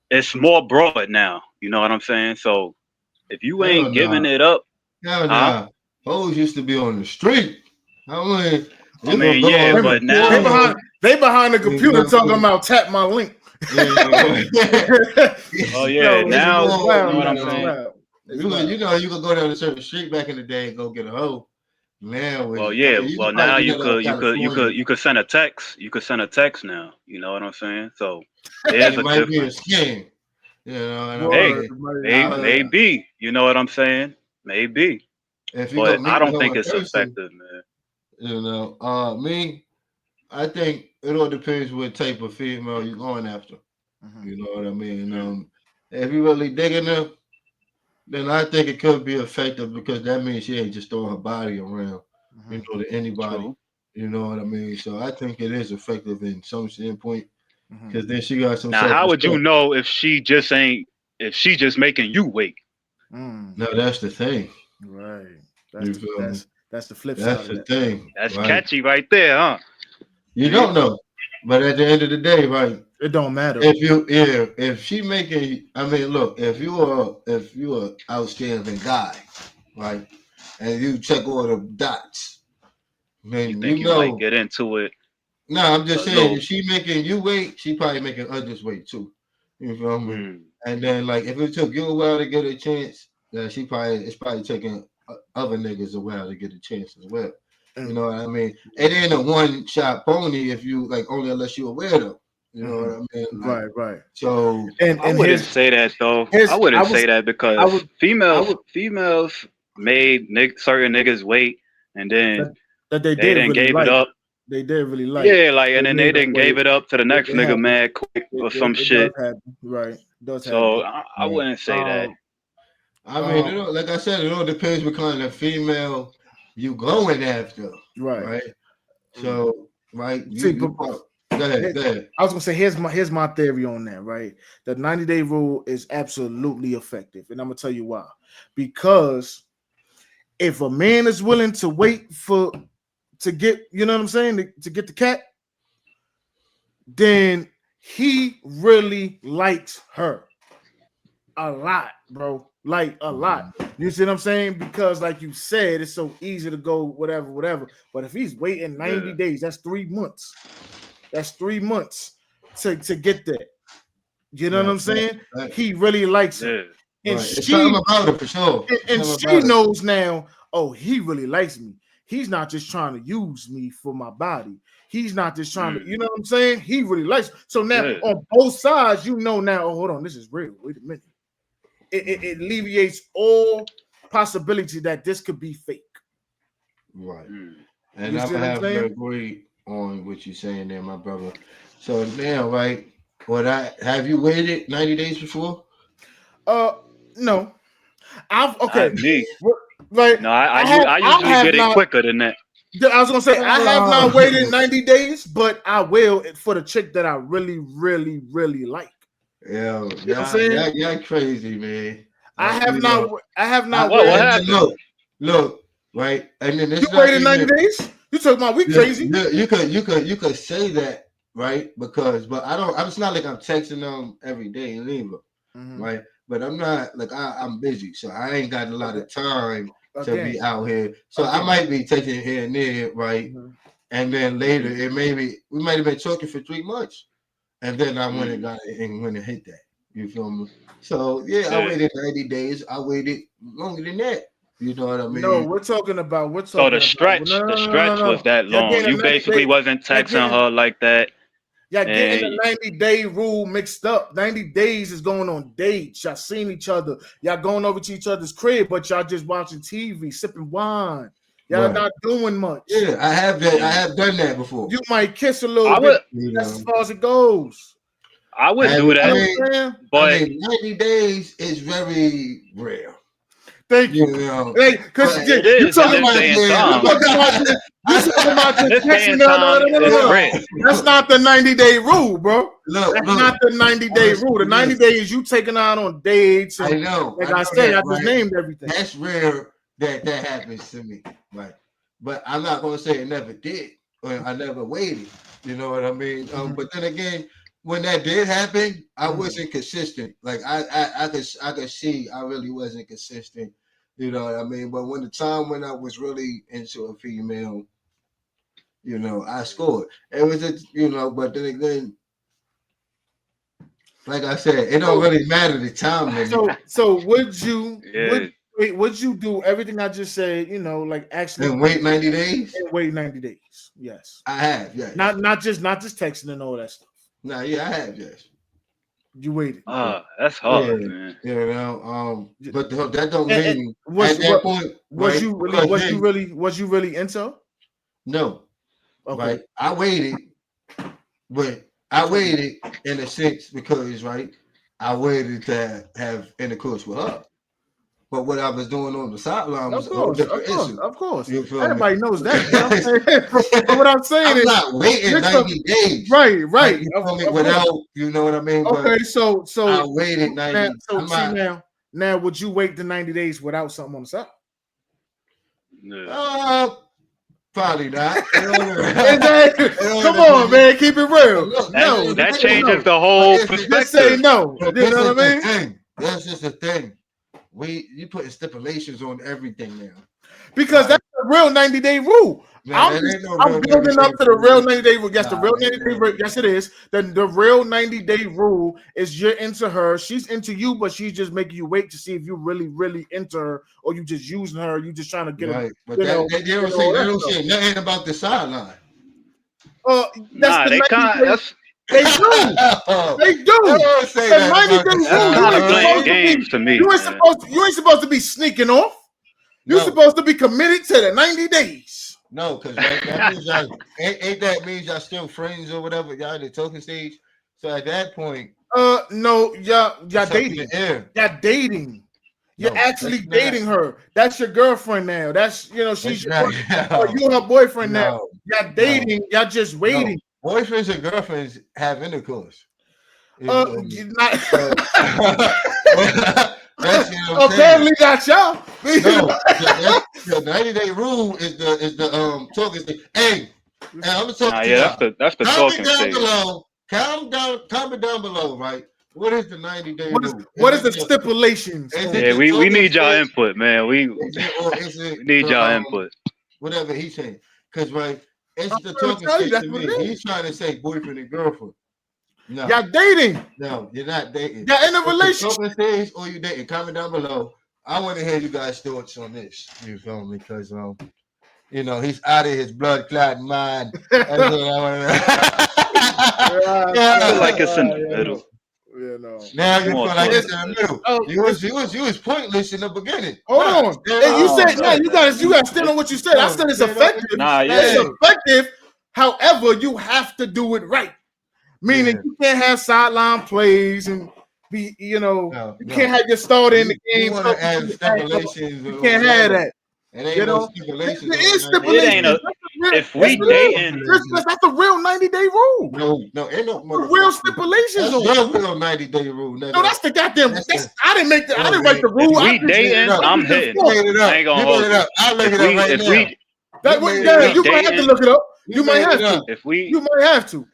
it's more broad now. You know what I'm saying? So if you Hell ain't giving nah. it up, Hell huh? nah. Hoes used to be on the street. I mean, I you gonna mean, go yeah, They, on the but they now, behind porno. they behind the You computer know, talking about tap my link. oh yeah, Yo, it's now it's more, you know wild what I'm now. It's saying. wild. It's you wild. you know you could go down a certain street back in the day and go get a hoe. Now Well, I yeah. mean you could Well, probably now do you that out of could you could you California, could you could send a text. You could send a text now. You know what I'm saying? So and there's it a might be a difference. scam. You know what I Hey, Word, mean? buddy. may, I maybe. You know what I'm saying? Maybe. if you go But I meet the don't hoe think in it's person, effective, man. me, I think it all depends what type of female you're going after. Mm-hmm. You know what I mean? Mm, If you really digging them, then I think it could be effective because that means she ain't just throwing her body around, Mm-hmm. to anybody. true. You know what I mean? So I think it is effective in some standpoint Mm-hmm. because then she got some Now, self how would you respect. know if she just making you wait? Mm. No, that's the thing. Right. That's You the feel me? that's the flip side That's of the that. thing, That's right? catchy right there, huh? You See? don't know, but at the end of the day, right? It don't matter. If she making, I mean, look, if you are outstanding guy, right, and you check all the dots, You then think you might get into it No, I'm a just saying little. if she making you wait, she probably making others wait too. You feel me? Mm, And then like if it took you a while to get a chance, it's probably taking other niggas a while to get a chance as well. You And, know what I mean? It ain't a one shot pony if you like only unless you're aware though. You know mhm. what I mean? Like Right, right. so And I and wouldn't say that though. I here's wouldn't say that I because would I females would females made certain niggas wait, and then that, that they they did then really gave it like. up. They did really like. Yeah, like, They and then they made them then wait. gave it up to the next It nigga happens. mad quick or some It does shit. happen. Right. It does So happen. I right. wouldn't say that. Um I mean, um like I said, it all depends what kind of female you going after, right. right? So, right, See, you but go ahead, here- go ahead. I was gonna say here's my theory on that, right? The 90-day rule is absolutely effective, and I'm gonna tell you why. Because if a man is willing to wait to get, you know what I'm saying, to get the cat, then he really likes her a lot, bro. Like a lot. Mhm. You see what I'm saying? Because, like you said, it's so easy to go whatever, whatever. But if he's waiting 90 Yeah, days, that's 3 months. That's 3 months to get that. You know what Right, I'm right, saying? right, He really likes her. yeah, And right. It's something about it for sure. It's something she about it. knows now, oh, he really likes me. He's not just trying to use me for my body. He's not just trying to, mm, you know what I'm saying? He really likes. So now yeah, on both sides, you know now, oh, hold on, this is real. Wait a minute. It alleviates all possibility that this could be fake. Right. mm. And You I'm see what gonna I'm have to saying? agree on what you're saying there, my brother. So now, right, what I have you waited 90 days before? Uh no. I've okay. Not me. Like No, I I usually have get it not. quicker than that. I was gonna say I have not waited 90 days, but I will for the chick that I really, really, really like. Yo, You know what I'm saying? y'all crazy, man. I have You not. know, I have not What waited. and then happened? look, right, and then You it's not waited even. 90 days? You talking about we crazy? You could say that, right? Because, but I don't. It's not like I'm texting them every day either, Mm-hmm. right? But I'm not like I'm busy, so I ain't got a lot Okay. of time to Again. be out here. So I Again. might be taking here and there, right? Mm-hmm. And then later, we might have been talking for 3 months, and then I went and got it and went and hit that. You feel me? So yeah, I Yeah. waited 90 days. I waited longer than that. You know what I No, mean? we're talking about. We're So talking about. No, the no, no, no, stretch no, was no. that Y'all long. getting a You 90 basically day. wasn't Y'all texting getting. her like that, Y'all getting and the 90-day rule mixed up. 90 days is going on dates. Y'all seen each other. Y'all going over to each other's crib, but y'all just watching TV, sipping wine. Y'all Right. not doing much. Yeah, I have that. I have done that before. You might kiss a little I bit. would You That's as know, far as it goes. I would and do I that, mean, but 90 days is very rare. Thank You you. know, Hey, because but it you is in talking this about day and you time. talking about just you talking about In just this day texting. and No, no, time, no, no, no, it's no. rare. That's not the 90-day rule, bro. look, That's not the 90-day honestly, rule. The 90 yes, days you taking out on dates, I and know like I said, that, I just right? named everything. That's rare that happens to me, right? But I'm not gonna say it never did, or I never waited. You know what I mean? But then again, when that did happen, I wasn't consistent. Like I could see I really wasn't consistent. You know what I mean? But when the time when I was really into a female, you know, I scored. It was but then again, like I said, it don't really matter the time to me. So would you Yeah. would you do everything I just said? You know, like actually And wait 90 days? and wait 90 days. Yes. I have, yes. Not just texting and all that stuff. No, yeah, I have, yes. You waited. That's Yeah, hard, man. you know, but that don't And mean was at that point, was right? you really Because then, was you really into? no, Okay. right? I waited, but I waited in a sense because, right, I waited to have intercourse with her. But what I was doing on the sideline was Of a whole course, of different course, issue. of course. You feel me? Everybody knows that. But I'm saying, but what I'm saying I'm is, not waiting listen, 90 days. right, Like, right. you Of feel me? course. Without, you know what I mean? But Okay, so I waited 90. so I'm see not. now would you wait the 90 days without something on the side? Yeah. Probably not. Exactly. Come on, man, keep it real. Look, No, That just say changes no. the but whole Just say perspective. no. You this know is what I the mean? thing. That's just the thing. You putting stipulations on everything now. Because that's the real 90-day rule. Man, that ain't no I'm real 90 building up day to the real rule. 90-day rule. Yes, the Nah, real ain't 90-day no rule. Yes, it is. Then the real 90-day rule is you're into her, she's into you, but she's just making you wait to see if you really, really into her, or you just using her, you just trying to get her, right. But you know, they don't all they that don't stuff. say nothing about the sideline. That's Nah, the they 90 kind days. They do. They They do. don't say The that 90 about day the rule. You kind ain't of playing supposed sideline. to be. games to me, man. You ain't supposed to be sneaking off. You're No, supposed to be committed to the 90 days. no, because right, that means y'all ain't that means y'all still friends or whatever. Y'all in the talking stage. So at that point, No, y'all it's up in dating. the air. Y'all dating. You're No, actually that's not. dating her. That's your girlfriend now. That's That's she's your not. you her boyfriend now. No, Y'all no, dating. Y'all just no. waiting. Boyfriends and girlfriends have intercourse. You feel me? Not So, that's what I'm saying. apparently not y'all. No, that's the 90-day rule is the talk is the hey, and I'm gonna talk Nah, to yeah, y'all. that's the Comment talking down stage. below. Comment down below, right? What is the 90-day rule? What is the stipulations Is on it Yeah, the we talking need y'all stage? input, man. Is it or is it We need the y'all input. whatever he's saying? Because right, I'm it's the trying to talking tell you stage that's to what me. it is. He's trying to say boyfriend and girlfriend. No, Y'all dating. no, you're not dating. Y'all in a It's the relationship. talking stage or you dating. Comment down below. I want to hear you guys' thoughts on this. You feel me? Because you know, he's out of his blood clot mind. That's what I want to Yeah, I feel Yeah. like it's in the yeah, middle. no. Now you I'm feel more like towards it's the in the middle. middle. Oh, You was pointless in the beginning. hold Nah, on. stand And on you I what said you don't no, know, said. you guys man. stand on what you said. I No, said it's stand on what effective. you Nah, It's yeah. said. effective. However, you have to do it right. Meaning Yeah. you can't have sideline plays and be, you know, No, you no. can't have your starter in the You game. want So to add stipulations you or can't have whatever. that. It ain't You no know, stipulations there on is the 90 It day ain't stipulations. a. rule. That's the real. If Yes, we it is. dating, That's the real 90-day rule. No, ain't no The real motherfucking. stipulations That's on. your real 90-day rule, No, nigga. that's the goddamn. That's That's the. I didn't make the. I Yeah, didn't write man. the if rule. I we just You made it dating, up. I'm just hitting You it. enforced. made it I up. ain't gonna You made hold it you. up. I'll look If it up we, right if now. we, That You what? made if it Yeah, we up. you might have to dating, look it up. You You might made it have up. to. if we, You might have to.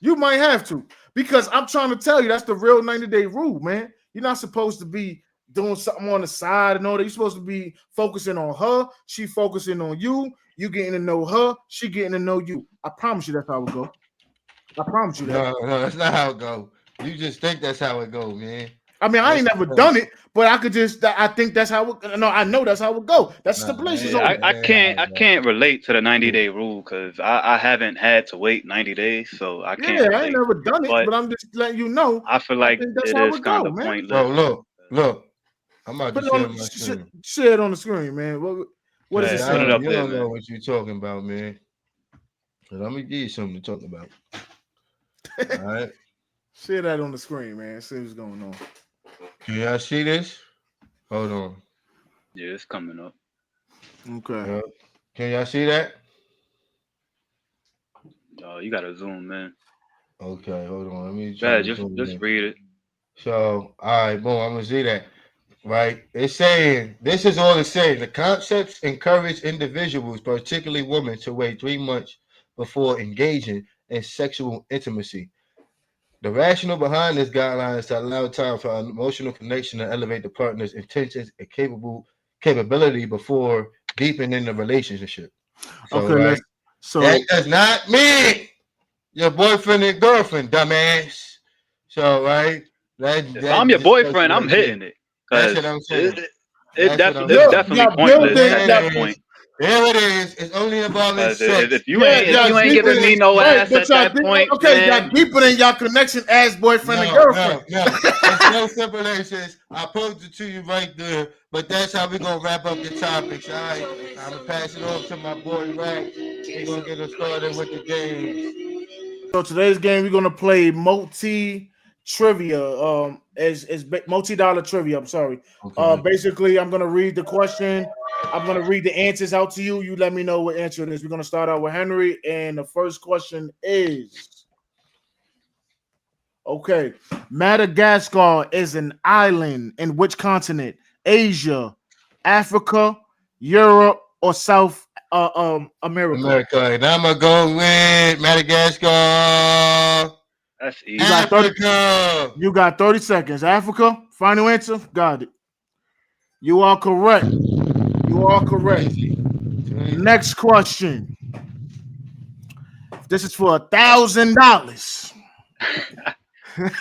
You might have to because I'm trying to tell you that's the real 90-day rule, man. You're not supposed to be doing something on the side and all that. You're supposed to be focusing on her. She focusing on you. You getting to know her. She getting to know you. I promise you that's how it go. I promise you that. No, that's not how it go. You just think that's how it go, man. I mean, I ain't never done it, but I could just. I think that's how. No, I know that's how it go. That's Nah, stipulations yeah, on that it. I ain't how can't, I it go. can't relate to the 90-day rule because I haven't had to wait 90 days, so I can't Yeah, I ain't relate. never done it, But but I'm just letting you know. I feel I like think that's it how is it kind go, of man. pointless. Bro, look. I'm about to Put it share on. my screen. Share it on the screen, man. What does it Man, say? put it up You there, don't know man. what you're talking about, man. So let me give you something to talk about. All right. Share that on the screen, man. See what's going on. Can y'all see this? Hold on. Yeah, it's coming up. Okay. Yeah. Can y'all see that? You gotta zoom in. Okay, hold on. Let me try Yeah, to zoom just in. read it. So, all right, boom. I'm gonna see that. Right? It's saying this is all it's saying. The concepts encourage individuals, particularly women, to wait 3 months before engaging in sexual intimacy. The rationale behind this guideline is to allow time for an emotional connection and elevate the partner's intentions and capability before deepening the relationship. So, Okay. right, that So does not mean your boyfriend and girlfriend, dumbass. So, right, If I'm your that's boyfriend, what I'm I'm saying. hitting it That's what because I'm saying. it That's what def I'm it's saying. definitely y'all pointless building. at There that it is. point. There it is. It's only about his Because sex. Yeah, if y'all you ain't deeper giving than me no right, ass but at y'all that deep, point, okay, y'all man, deeper than y'all connection as boyfriend and No, girlfriend. no, no. It's no stipulations. I posed it to you right there. But that's how we're gonna wrap up the topics. All right. I'm gonna pass it off to my boy Rack. He's gonna get us started with the games. So today's game we're gonna play multi trivia. Is multi-dollar trivia. I'm sorry. Okay. Basically, I'm gonna read the question. I'm gonna read the answers out to you. You let me know what answer it is. We're gonna start out with Henry, and the first question is okay. Madagascar is an island in which continent? Asia, Africa, Europe, or South America? America. And I'm gonna go with Madagascar. that's You easy. got 30. Africa. You got 30 seconds. Africa, final answer. Got it. You are correct. You are correct. Crazy. Crazy. Next question. This is for $1,000.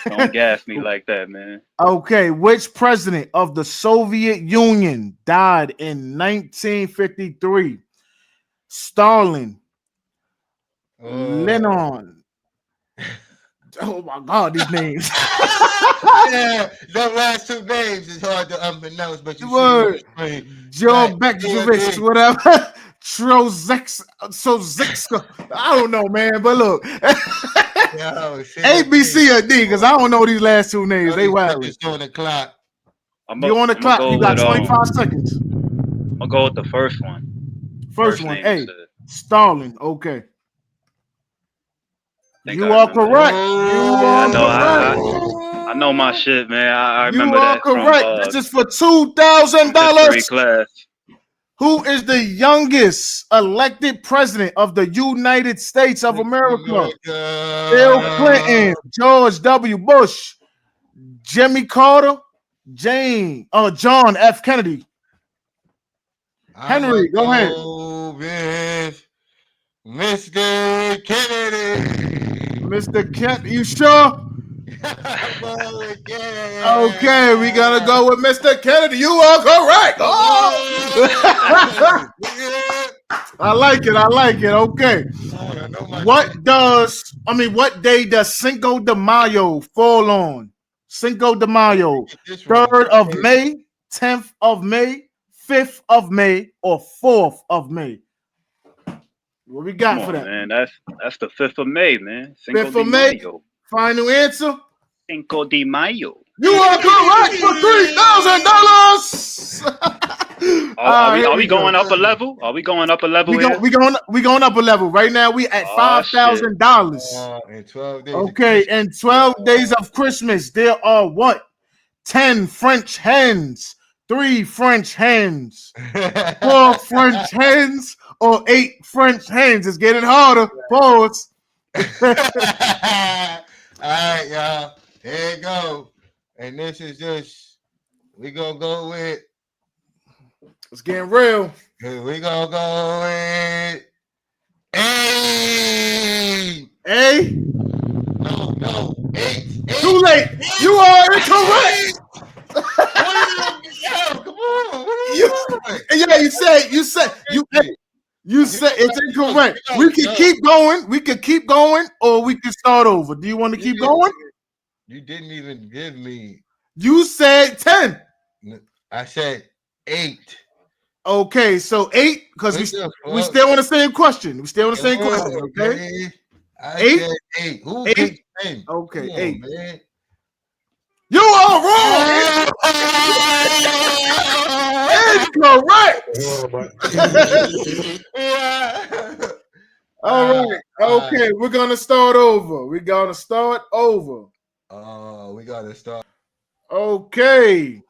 Don't gas me like that, man. Okay, which president of the Soviet Union died in 1953? Stalin, Oh. Lenin. Oh my God, these names. Yeah, the last two names is hard to unpronounce, but you see them on Word. the screen. Joe Right. Bekjevich, D&D. whatever. Trozexka. I don't know, man. But look, Yo, A, B, CMD. C, or D, because I don't know these last two names. They 30 wildin'. seconds on the clock. You on the I'm gonna clock. You go got with 25 seconds. I'm gonna go with the first one. First First one, name you A. said. Stalin. Okay. I think I You are remember that. correct. You Yeah, I are know. correct. I know my shit, man. I You remember are that from correct. This is for history $2,000. class. Who is the youngest elected president of the United States of America? Bill America. Clinton, George W. Bush, Jimmy Carter, John F. Kennedy. I'm going Henry, to go ahead. go with Mr. Kennedy. Mr. Kent, you sure? I'm going with Kennedy. Okay, we gotta go with Mr. Kennedy. You are correct. Oh! Yeah. I like it. I like it. Okay. I know my shit. What day does Cinco de Mayo fall on? Cinco de Mayo, Get this wrong. 3rd of May, 10th of May, 5th of May, or 4th of May? What we Come got for on, that? man. That's the 5th of May, man. Cinco 5th de of May, Mayo. final answer? Cinco de Mayo. You are correct for $3,000. Are we going up a level? Are we going up a level here? We going up a level. Right now we at Shit. $5,000. In 12 days. Okay, in 12 days of Christmas, there are what? 10 French hens, 3 French hens, 4 French hens, or 8 French hens. It's getting harder. Pause. All right, y'all. Here you go. And this is just, we gonna go with, It's getting real. we gonna go with, hey. Hey, No, eight. too late. You are incorrect. Yo, come on. What are You, doing? yeah, you said it's incorrect. We can keep going. We could keep going, or we can start over. Do you want to keep going? You didn't even give me. You said 10. I said 8. Okay, so 8 because we still on the same question. We still on the same question. Okay, I 8. said 8. Who 8. picked 10? Okay, Come on, 8. Man. You are wrong. Incorrect. All right. Okay, we're gonna start over. We gotta start. Okay.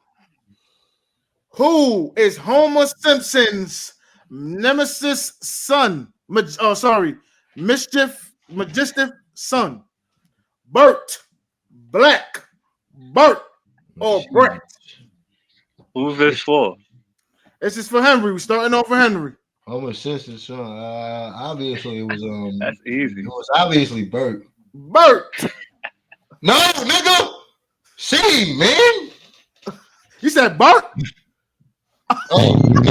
Who is Homer Simpson's nemesis son? Majestic son. Bert, Black, Bert, or Brett? Who's this for? This is for Henry. We're starting off for Henry. Homer Simpson's son. Obviously it was That's easy. It was obviously Bert. Bert. No, nigga. See, man. You said Bert? Oh, no.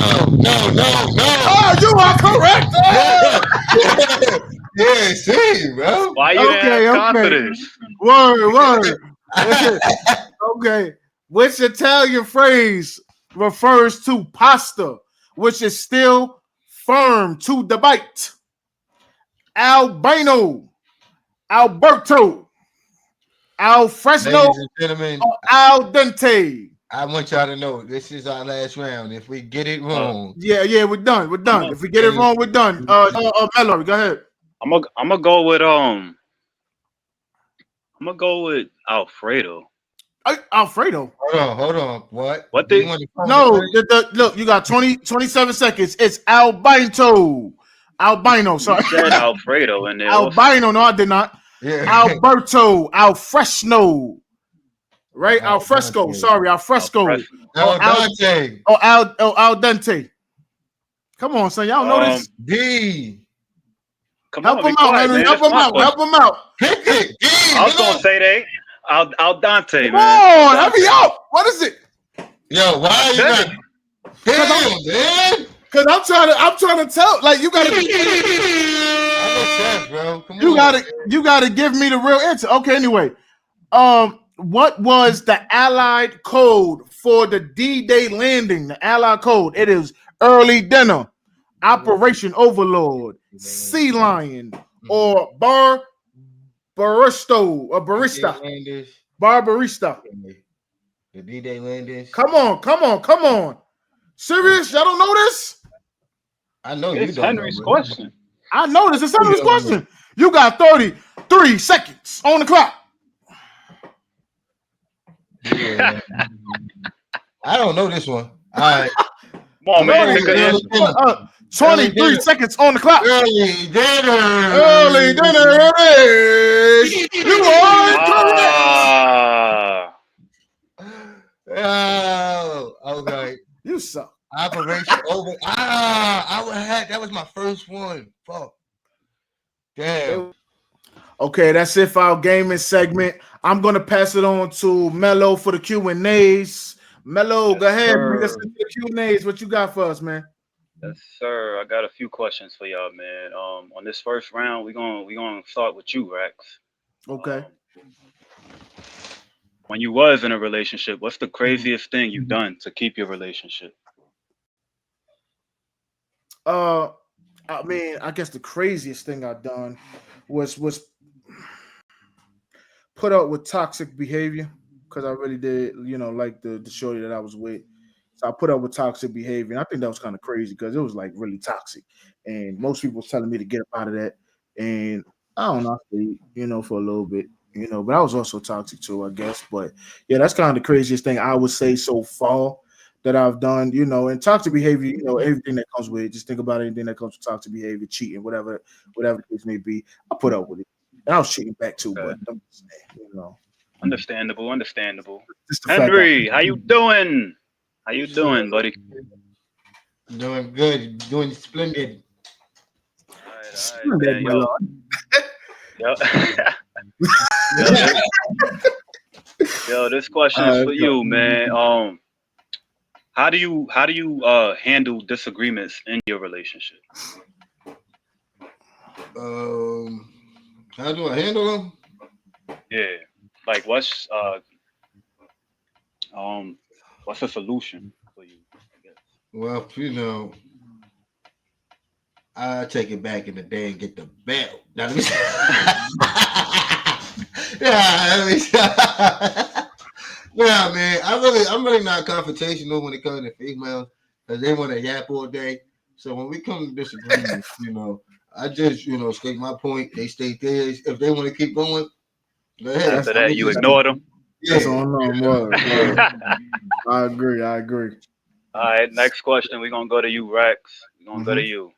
Oh, you are correct. Yeah, see, bro. Why you didn't have confidence? Word. Okay. Which Italian phrase refers to pasta, which is still firm to the bite? Albino, Alberto, Al Fresno, Ladies and gentlemen, or Al Dente? I want y'all to know this is our last round. If we get it wrong, Yeah, we're done. If we get it wrong, we're done. Mallory, go ahead. I'm gonna go with Alfredo. Alfredo. hold on. What? What Do they? you want to No, look, you got 27 seconds. It's Albino. Sorry. You said Alfredo in there. Albino. No, I did not. Yeah. Alberto. Alfresno. Right? Alfresco. Sorry, Alfresco. Al Dente. Al Dente. Come on, son. Y'all know this. D. Come Help on, him out, Henry. Help him out. Pick it. D. I was gonna say they. Al Dente, Come man. on, help me out. What is it? Yo, why are you not? Damn, man. Because I'm trying to tell. Like you gotta. I'm obsessed, bro. Come on. You gotta give me the real answer. Okay. Anyway, what was the Allied code for the D-Day landing? The Allied code. It is early dinner, Operation Overlord, Sea Lion, or Barbarista. The D-Day landings. Come on. Serious? Y'all don't know this? I know It's you don't Henry's know, question. I know this. It's Henry's question. You got 33 seconds on the clock. Yeah. I don't know this one. All right. Come on, man. Pick a answer. 23 seconds on the clock. Early dinner. It is. You are correct. Oh, okay. You suck. Operation over. That was my first one. Fuck. Damn. Okay, that's it for our gaming segment. I'm gonna pass it on to Mello for the Q&As. Mello, go ahead. Bring us into the Q&As. What you got for us, man? Yes, sir. I got a few questions for y'all, man. On this first round, we're gonna start with you, Rex. Okay. When you was in a relationship, what's the craziest thing you've done to keep your relationship? I mean, I guess the craziest thing I've done was put up with toxic behavior because I really did, like the shorty that I was with. So I put up with toxic behavior, and I think that was kind of crazy because it was like really toxic, and most people was telling me to get up out of that, and I don't know, I stayed, for a little bit, but I was also toxic too, I guess. But yeah, that's kind of the craziest thing I would say so far that I've done, and toxic behavior, everything that comes with it. Just think about anything that comes with toxic behavior, cheating, whatever the case may be. I put up with it. And I was cheating back too, Okay. but I'm just saying, Understandable. just the fact I Henry, how you doing? How you doing, buddy? Doing good, doing splendid. All right, that, man. my lord. Yo, yo, this question is for you, man. How do you handle disagreements in your relationship? Um, how do I handle them? Yeah, like um what's the solution for you? I guess. Well, I take it back in the day and get the belt. Now, let me yeah, let me yeah, man. I'm really not confrontational when it comes to females because they want to yap all day. So when we come to disagreement, I just state my point. They state theirs. If they want to keep going, go ahead. After That's I that, mean, you just ignore them. that's yeah. on them. Word. I agree. All right, next question. We're gonna go to you, Rex. We're gonna go to Hmm. you.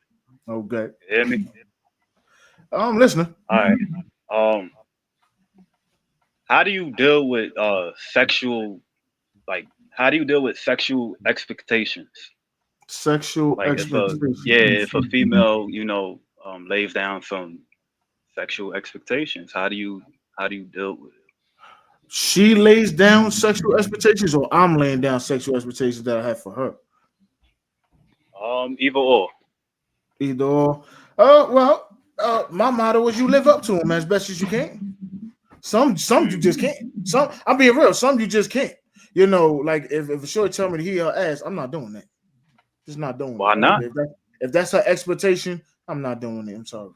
Okay. You hear me? I'm listening. All right. Um, how do you deal with sexual like how do you deal with sexual expectations? Sexual Like expectations. if a female, lays down some sexual expectations, how do you deal with it? She lays down sexual expectations, or I'm laying down sexual expectations that I have for her. Either or. Either or. Well, my motto is you live up to them as best as you can. Some you just Hmm. can't. Some I'm being real. Some you just can't. Like if a short tell me to hear her ass, I'm not doing that. Just not doing it. Why not? If that's her expectation, I'm not doing it. I'm sorry.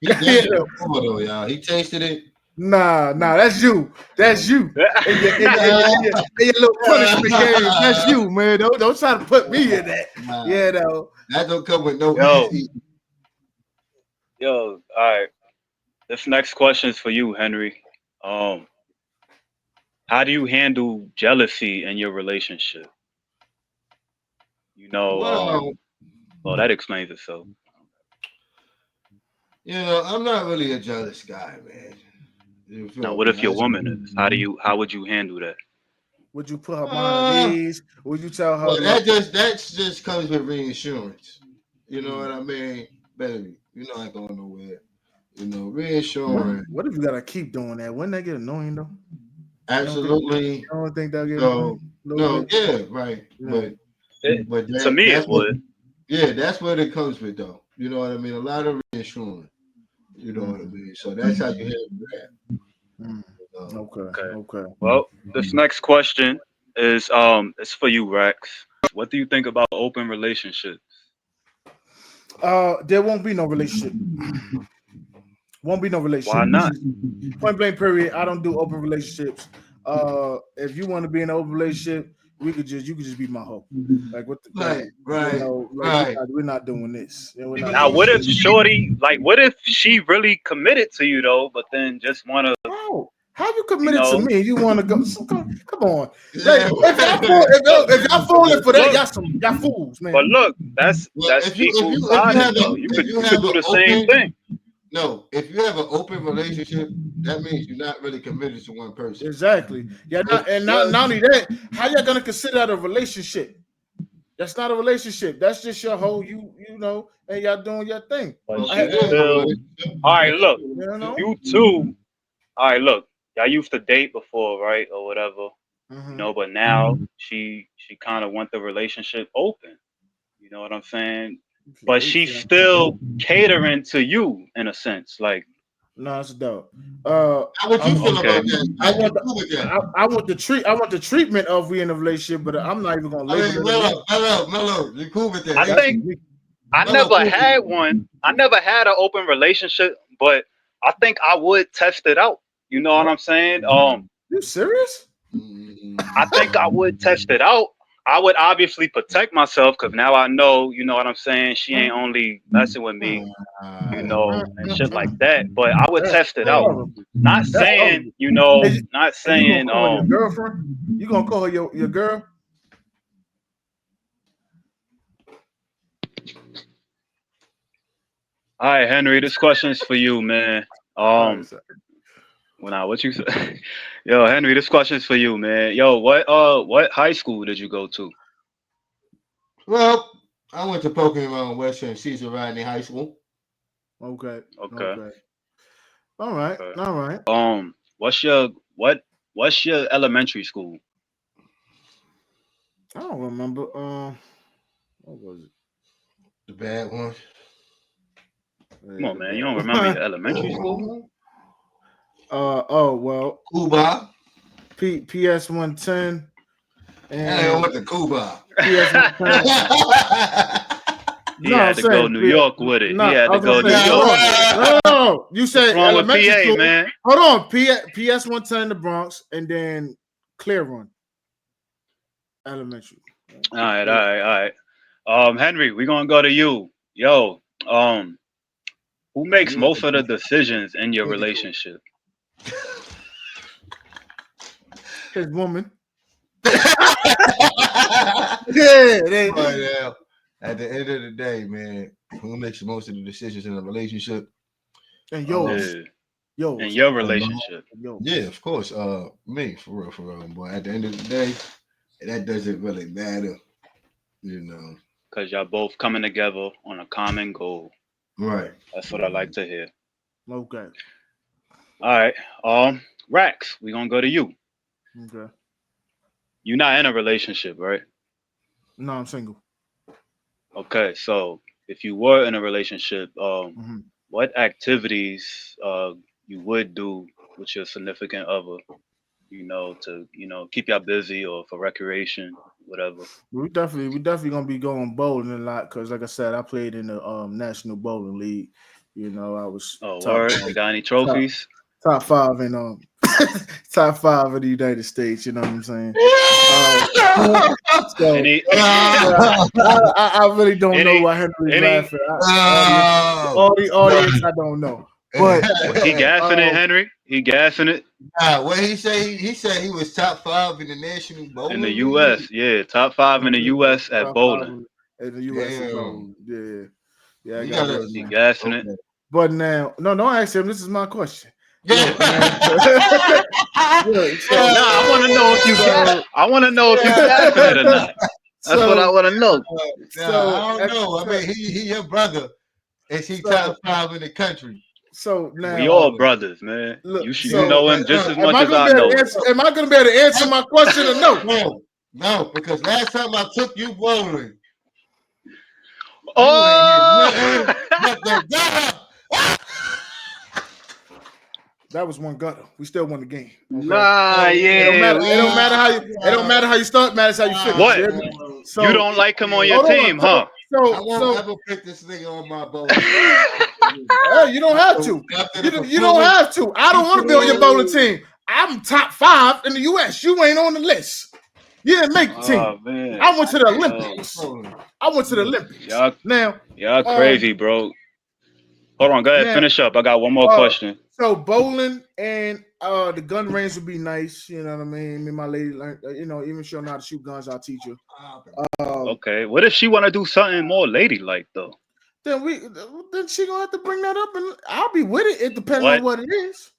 He did you it know, before though, y'all. He tasted it. nah, that's you. That's you. In your little punishment game. That's you, man. Don't try to put me in that. Nah, You know. that don't come with no yo, easy. all right. This next question is for you, Henry. Um, how do you handle jealousy in your relationship? You know, Well, well, that explains itself. I'm not really a jealous guy, man. You Now, feel what me? if your woman is? How would you handle that? Would you put her mind at Uh, ease? Would you tell her, well, look? that just comes with reinsurance. You know mm, what I mean, baby? You're not going nowhere. Reinsurance. what if you gotta keep doing that? Wouldn't that get annoying though? You don't think? Absolutely. You don't think that'll get So annoying a little no, bit? yeah, right. Yeah. But To me, it that's what would. that's what it comes with though. You know what I mean? A lot of reinsurance. You know what I Mm, mean? So that's how you handle that. mm. You know? Okay. Okay. Okay. Well, this next question is it's for you, Rex. What do you think about open relationships? There won't be no relationship. Won't be no Why relationship. It's not? just point blank period. I don't do open relationships. If you want to be in an open relationship, you could just be my hoe. Like what the like Right, right, like right. we're not doing this. We're You not Now, doing what believe if this. Shorty, like, what if she really committed to you though, but then just wanna, Bro, how you you committed to know, me? You want to go? Come on. Like yeah. if y'all falling for that, look, y'all fools, man. but look, that's Well, that's if equal you if you sided have a though. You if could you you could have do an the same open thing. no, if you have an open relationship, that means you're not really committed to one person. Exactly. Yeah, So not only that, how y'all gonna consider that a relationship? That's not a relationship. That's just your whole and y'all doing your thing. But well, I, she it is a still, relationship. all Yeah, right. Look, you know. you two, all right. Look, y'all used to date before, right, or whatever, Hmm. but now she kind of want the relationship open. You know what I'm saying? But Wait she's for still catering to you in a sense. Like, No, it's dope. Uh, how would I, you feel okay, about that? I Like, you want the cool with that? I want the treatment of we in a relationship, but I'm not even gonna I label mean, it a Mello, relationship. Mello, Mello, you cool with that, I ain't That's you? think me. I Mello, never cool with had one. I never had an open relationship, but I think I would test it out. You know what I'm saying? You serious? I think I would test it out. I would obviously protect myself because now I know, you know what I'm saying. She ain't only messing with me, you know, and shit like that. But I would That's test it out. horrible. Not That's saying, horrible. you know, And you, not and you gonna saying call her your girlfriend? You gonna call her your girl? all right, Henry, this question is for you, man. All right, so, When I what you say? Yo, Henry, this question is for you, man. Yo, what high school did you go to? Well, I went to Pokemon Western Cesar Rodney High School. okay, Okay, okay. All right, okay. all right. What's your what's your elementary school? I don't remember. What was it? The bad one. Come Yeah, on, the man. You bad don't remember one. your elementary school? Oh well. Cuba. PS 110 And I and went to Cuba. PS 110. He No, I'm had to go saying New York with it. no. He had I to was gonna go New say hold York on. with it. No. You What's said wrong with elementary PA, school. man? Hold on. PS 110 in the Bronx and then Clear Run Elementary. All right, all right, all right. Henry, we're gonna go to you. Yo, who makes You most of the decisions in your look at relationship? His woman. you. Yeah. They, Right now, at the end of the day, man, who makes most of the decisions in a relationship? and Um, yours. Yeah, in Yours. your um, relationship, Yours. yeah, of course. Me for real. But at the end of the day, that doesn't really matter, you know. cause y'all both coming together on a common goal. Right. That's what I like to hear. Okay. All right, Rax, we're gonna go to you. Okay. You're not in a relationship, right? No, I'm single. Okay, so if you were in a relationship, Hmm. what activities you would do with your significant other, you know, to keep y'all busy or for recreation, whatever. We definitely gonna be going bowling a lot because, like I said, I played in the National Bowling League. I was Oh, word! You got any top trophies? top five in top five in the United States. You know what I'm saying? So Any I really don't know any why Henry's any? laughing. Oh, All the audience, I don't know, but What, he gassing it, um, Henry? He gassing it nah, what he say? He said he was top five in the National in the Bowling League. U.S. Yeah, top five in the U.S. at top five bowling. in the U.S. at Damn. bowling. Yeah, yeah, I You got gotta. that He now. gassing it Okay. But now, no, don't ask him. This is my question. Yeah. Look, man. Look, Nah, I want to know if you gas. so, I want to know if you gassing it or so, not. That's what I want to know. Nah, so, I don't know. I mean, he your brother. Is he top so, five in the country? so We now, all Bowling. brothers, man. look. You Yeah, So, know but him just as am much I as gonna I be able to know him. answer? Am I gonna be able to answer my question or no? no, no, because last time I took you bowling, you ain't hit Oh, nothing but the gutter. That was one gutter. We still won the game. Okay. nah, Oh, It don't yeah. matter. It don't matter how you. It don't matter how you start. It matters how you finish. You What? hear me? You So don't like him on your yeah. hold on. team, huh? I So won't so ever pick this nigga on my bowling team. you don't have to. After the You don't performance have to. I he don't want to put be on your on, bowling team. I'm top five in the U.S. You ain't on the list. You didn't make the team. Oh man, I went to the yo, Olympics. bowling. I went to the Yeah. Olympics. y'all, Now, y'all um, crazy, bro. Hold on, go ahead, now, finish up. I got one more uh, question. so bowling and the gun range would be nice. You know what I mean? Me and my lady learned. Even she don't know how to shoot guns, I'll teach her. Um, Okay, what if she want to do something more ladylike though? then then she gonna have to bring that up, and I'll be with it. It depending on What what it is.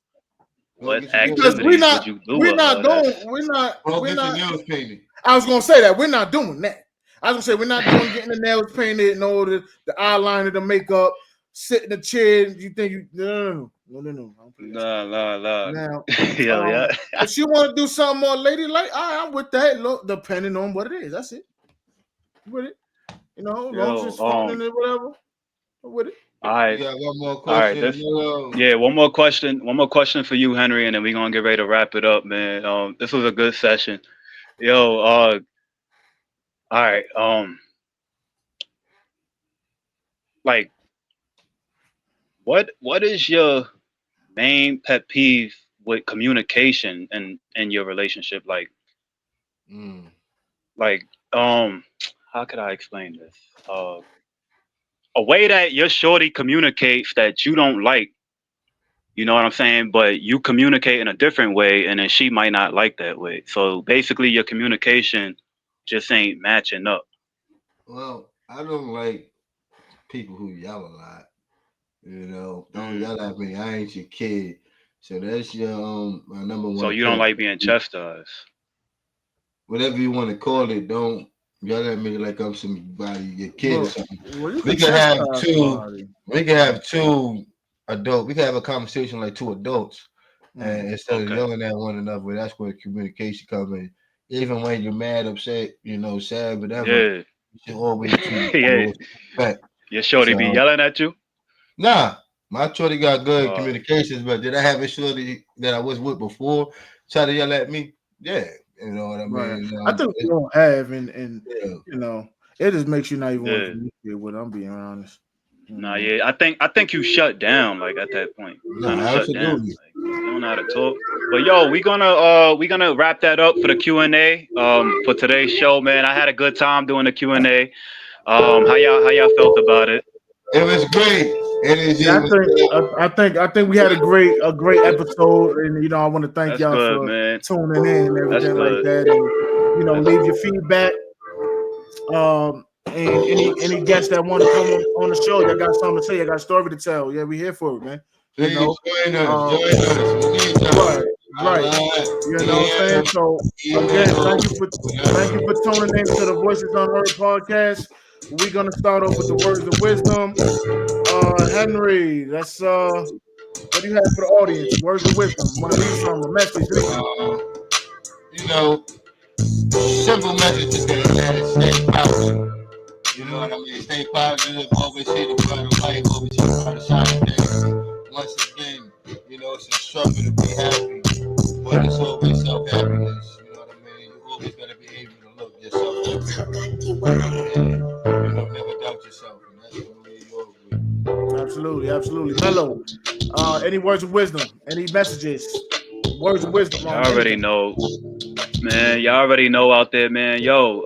Go what get your nails Because painted. activities would you do we're with not her? going, That's Go we're get your not. nails painted. I was gonna say that we're not doing that. I was gonna say we're not doing getting the nails painted and all the eyeliner, the makeup, sit in the chair. You think you no. I don't play that stuff. nah, nah, nah. Now, Yo, yeah. if you want to do something more ladylike, I'm with that. Look, depending on what it is, that's it. With it, as long as Yo, it's fun and whatever. I'm with it. all You right, got one more all right. question. This, yeah, one more question for you, Henry, and then we're gonna get ready to wrap it up, man. This was a good session. Yo, all right, like, what is your main pet peeve with communication and in your relationship, Mm. like um how could I explain this? A way that your shorty communicates that you don't like, you know what I'm saying? But you communicate in a different way, and then she might not like that way. So basically, your communication just ain't matching up. Well, I don't like people who yell a lot. Don't Mm. yell at me. I ain't your kid. So that's your my number So one you don't tip. like being chastised. Whatever you want to call it, don't yell at me like I'm somebody, your kid or But something. well, you We can can have chastise two. somebody. We can have two adult. We can have a conversation like two adults, Mm. and instead of Okay. yelling at one another, that's where communication comes in. Even when you're mad, upset, sad, whatever, Yeah. you should always treat each other Yeah. with respect. Your shorty be So, yelling at you. nah, my shorty got good Uh, communications, but did I have a shorty that I was with before try to yell at me? Yeah, you know what I Right. mean. I think we all have, and Yeah. you know, it just makes you not even want to yeah. communicate with. I'm being honest. You Nah, know. yeah. I think you shut down like at that point. You No, kind of shut down. absolutely. Like you don't know how to talk. But yo, we gonna wrap that up for the Q&A for today's show, man. I had a good time doing the Q&A. How y'all felt about it? It was great. Yeah, Energy was good. I think we had a great episode, and I want to thank That's y'all good, for man. tuning in and That's everything like good. that, and That's leave your feedback. And any guests that want to come on the show, y'all got something to say, y'all got a story to tell. Yeah, we here for it, man. You Please know, join us. um, Join us. We need y'all. right, All right. right. You know what I'm saying? DM, So again, email, thank whatever. you for tuning in to the Voices Unheard podcast. We're gonna start off with the words of wisdom. Henry, that's what do you have for the audience? Words of wisdom. Want to leave some a message, anything? Uh, you know, simple messages that stay positive. You know Hmm. what I mean? Stay positive. Always see the bright light. Always see the bright side of things. Once again, it's a struggle to be happy, but it's always self happiness. You know what I mean? You always gotta be able to look yourself in the mirror and never doubt yourself, and that's the way you always. Absolutely, absolutely. Mello, any words of wisdom? Any messages? Words of wisdom? y'all already Anything? know, man. Y'all already know out there, man. Yo,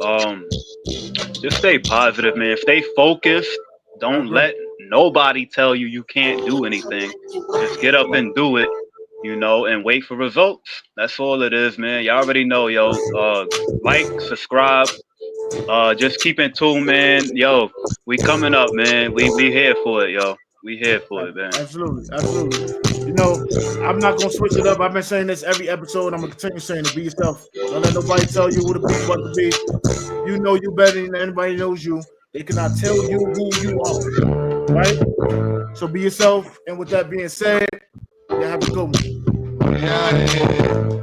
just stay positive, man. Stay focused. I Don't agree. let nobody tell you you can't do anything. Just get up and do it, and wait for results. That's all it is, man. Y'all already know, yo. Like, subscribe. Just keep in tune, man. Yo, we coming up, man. We here for it, yo. We here for it, man. Absolutely, absolutely. You know, I'm not gonna switch it up. I've been saying this every episode. I'm gonna continue saying it. Be yourself. Don't let nobody tell you who to be, what to be. You know you better than anybody knows you. They cannot tell you who you are. Right? So be yourself. And with that being said, you have a good one. Yeah.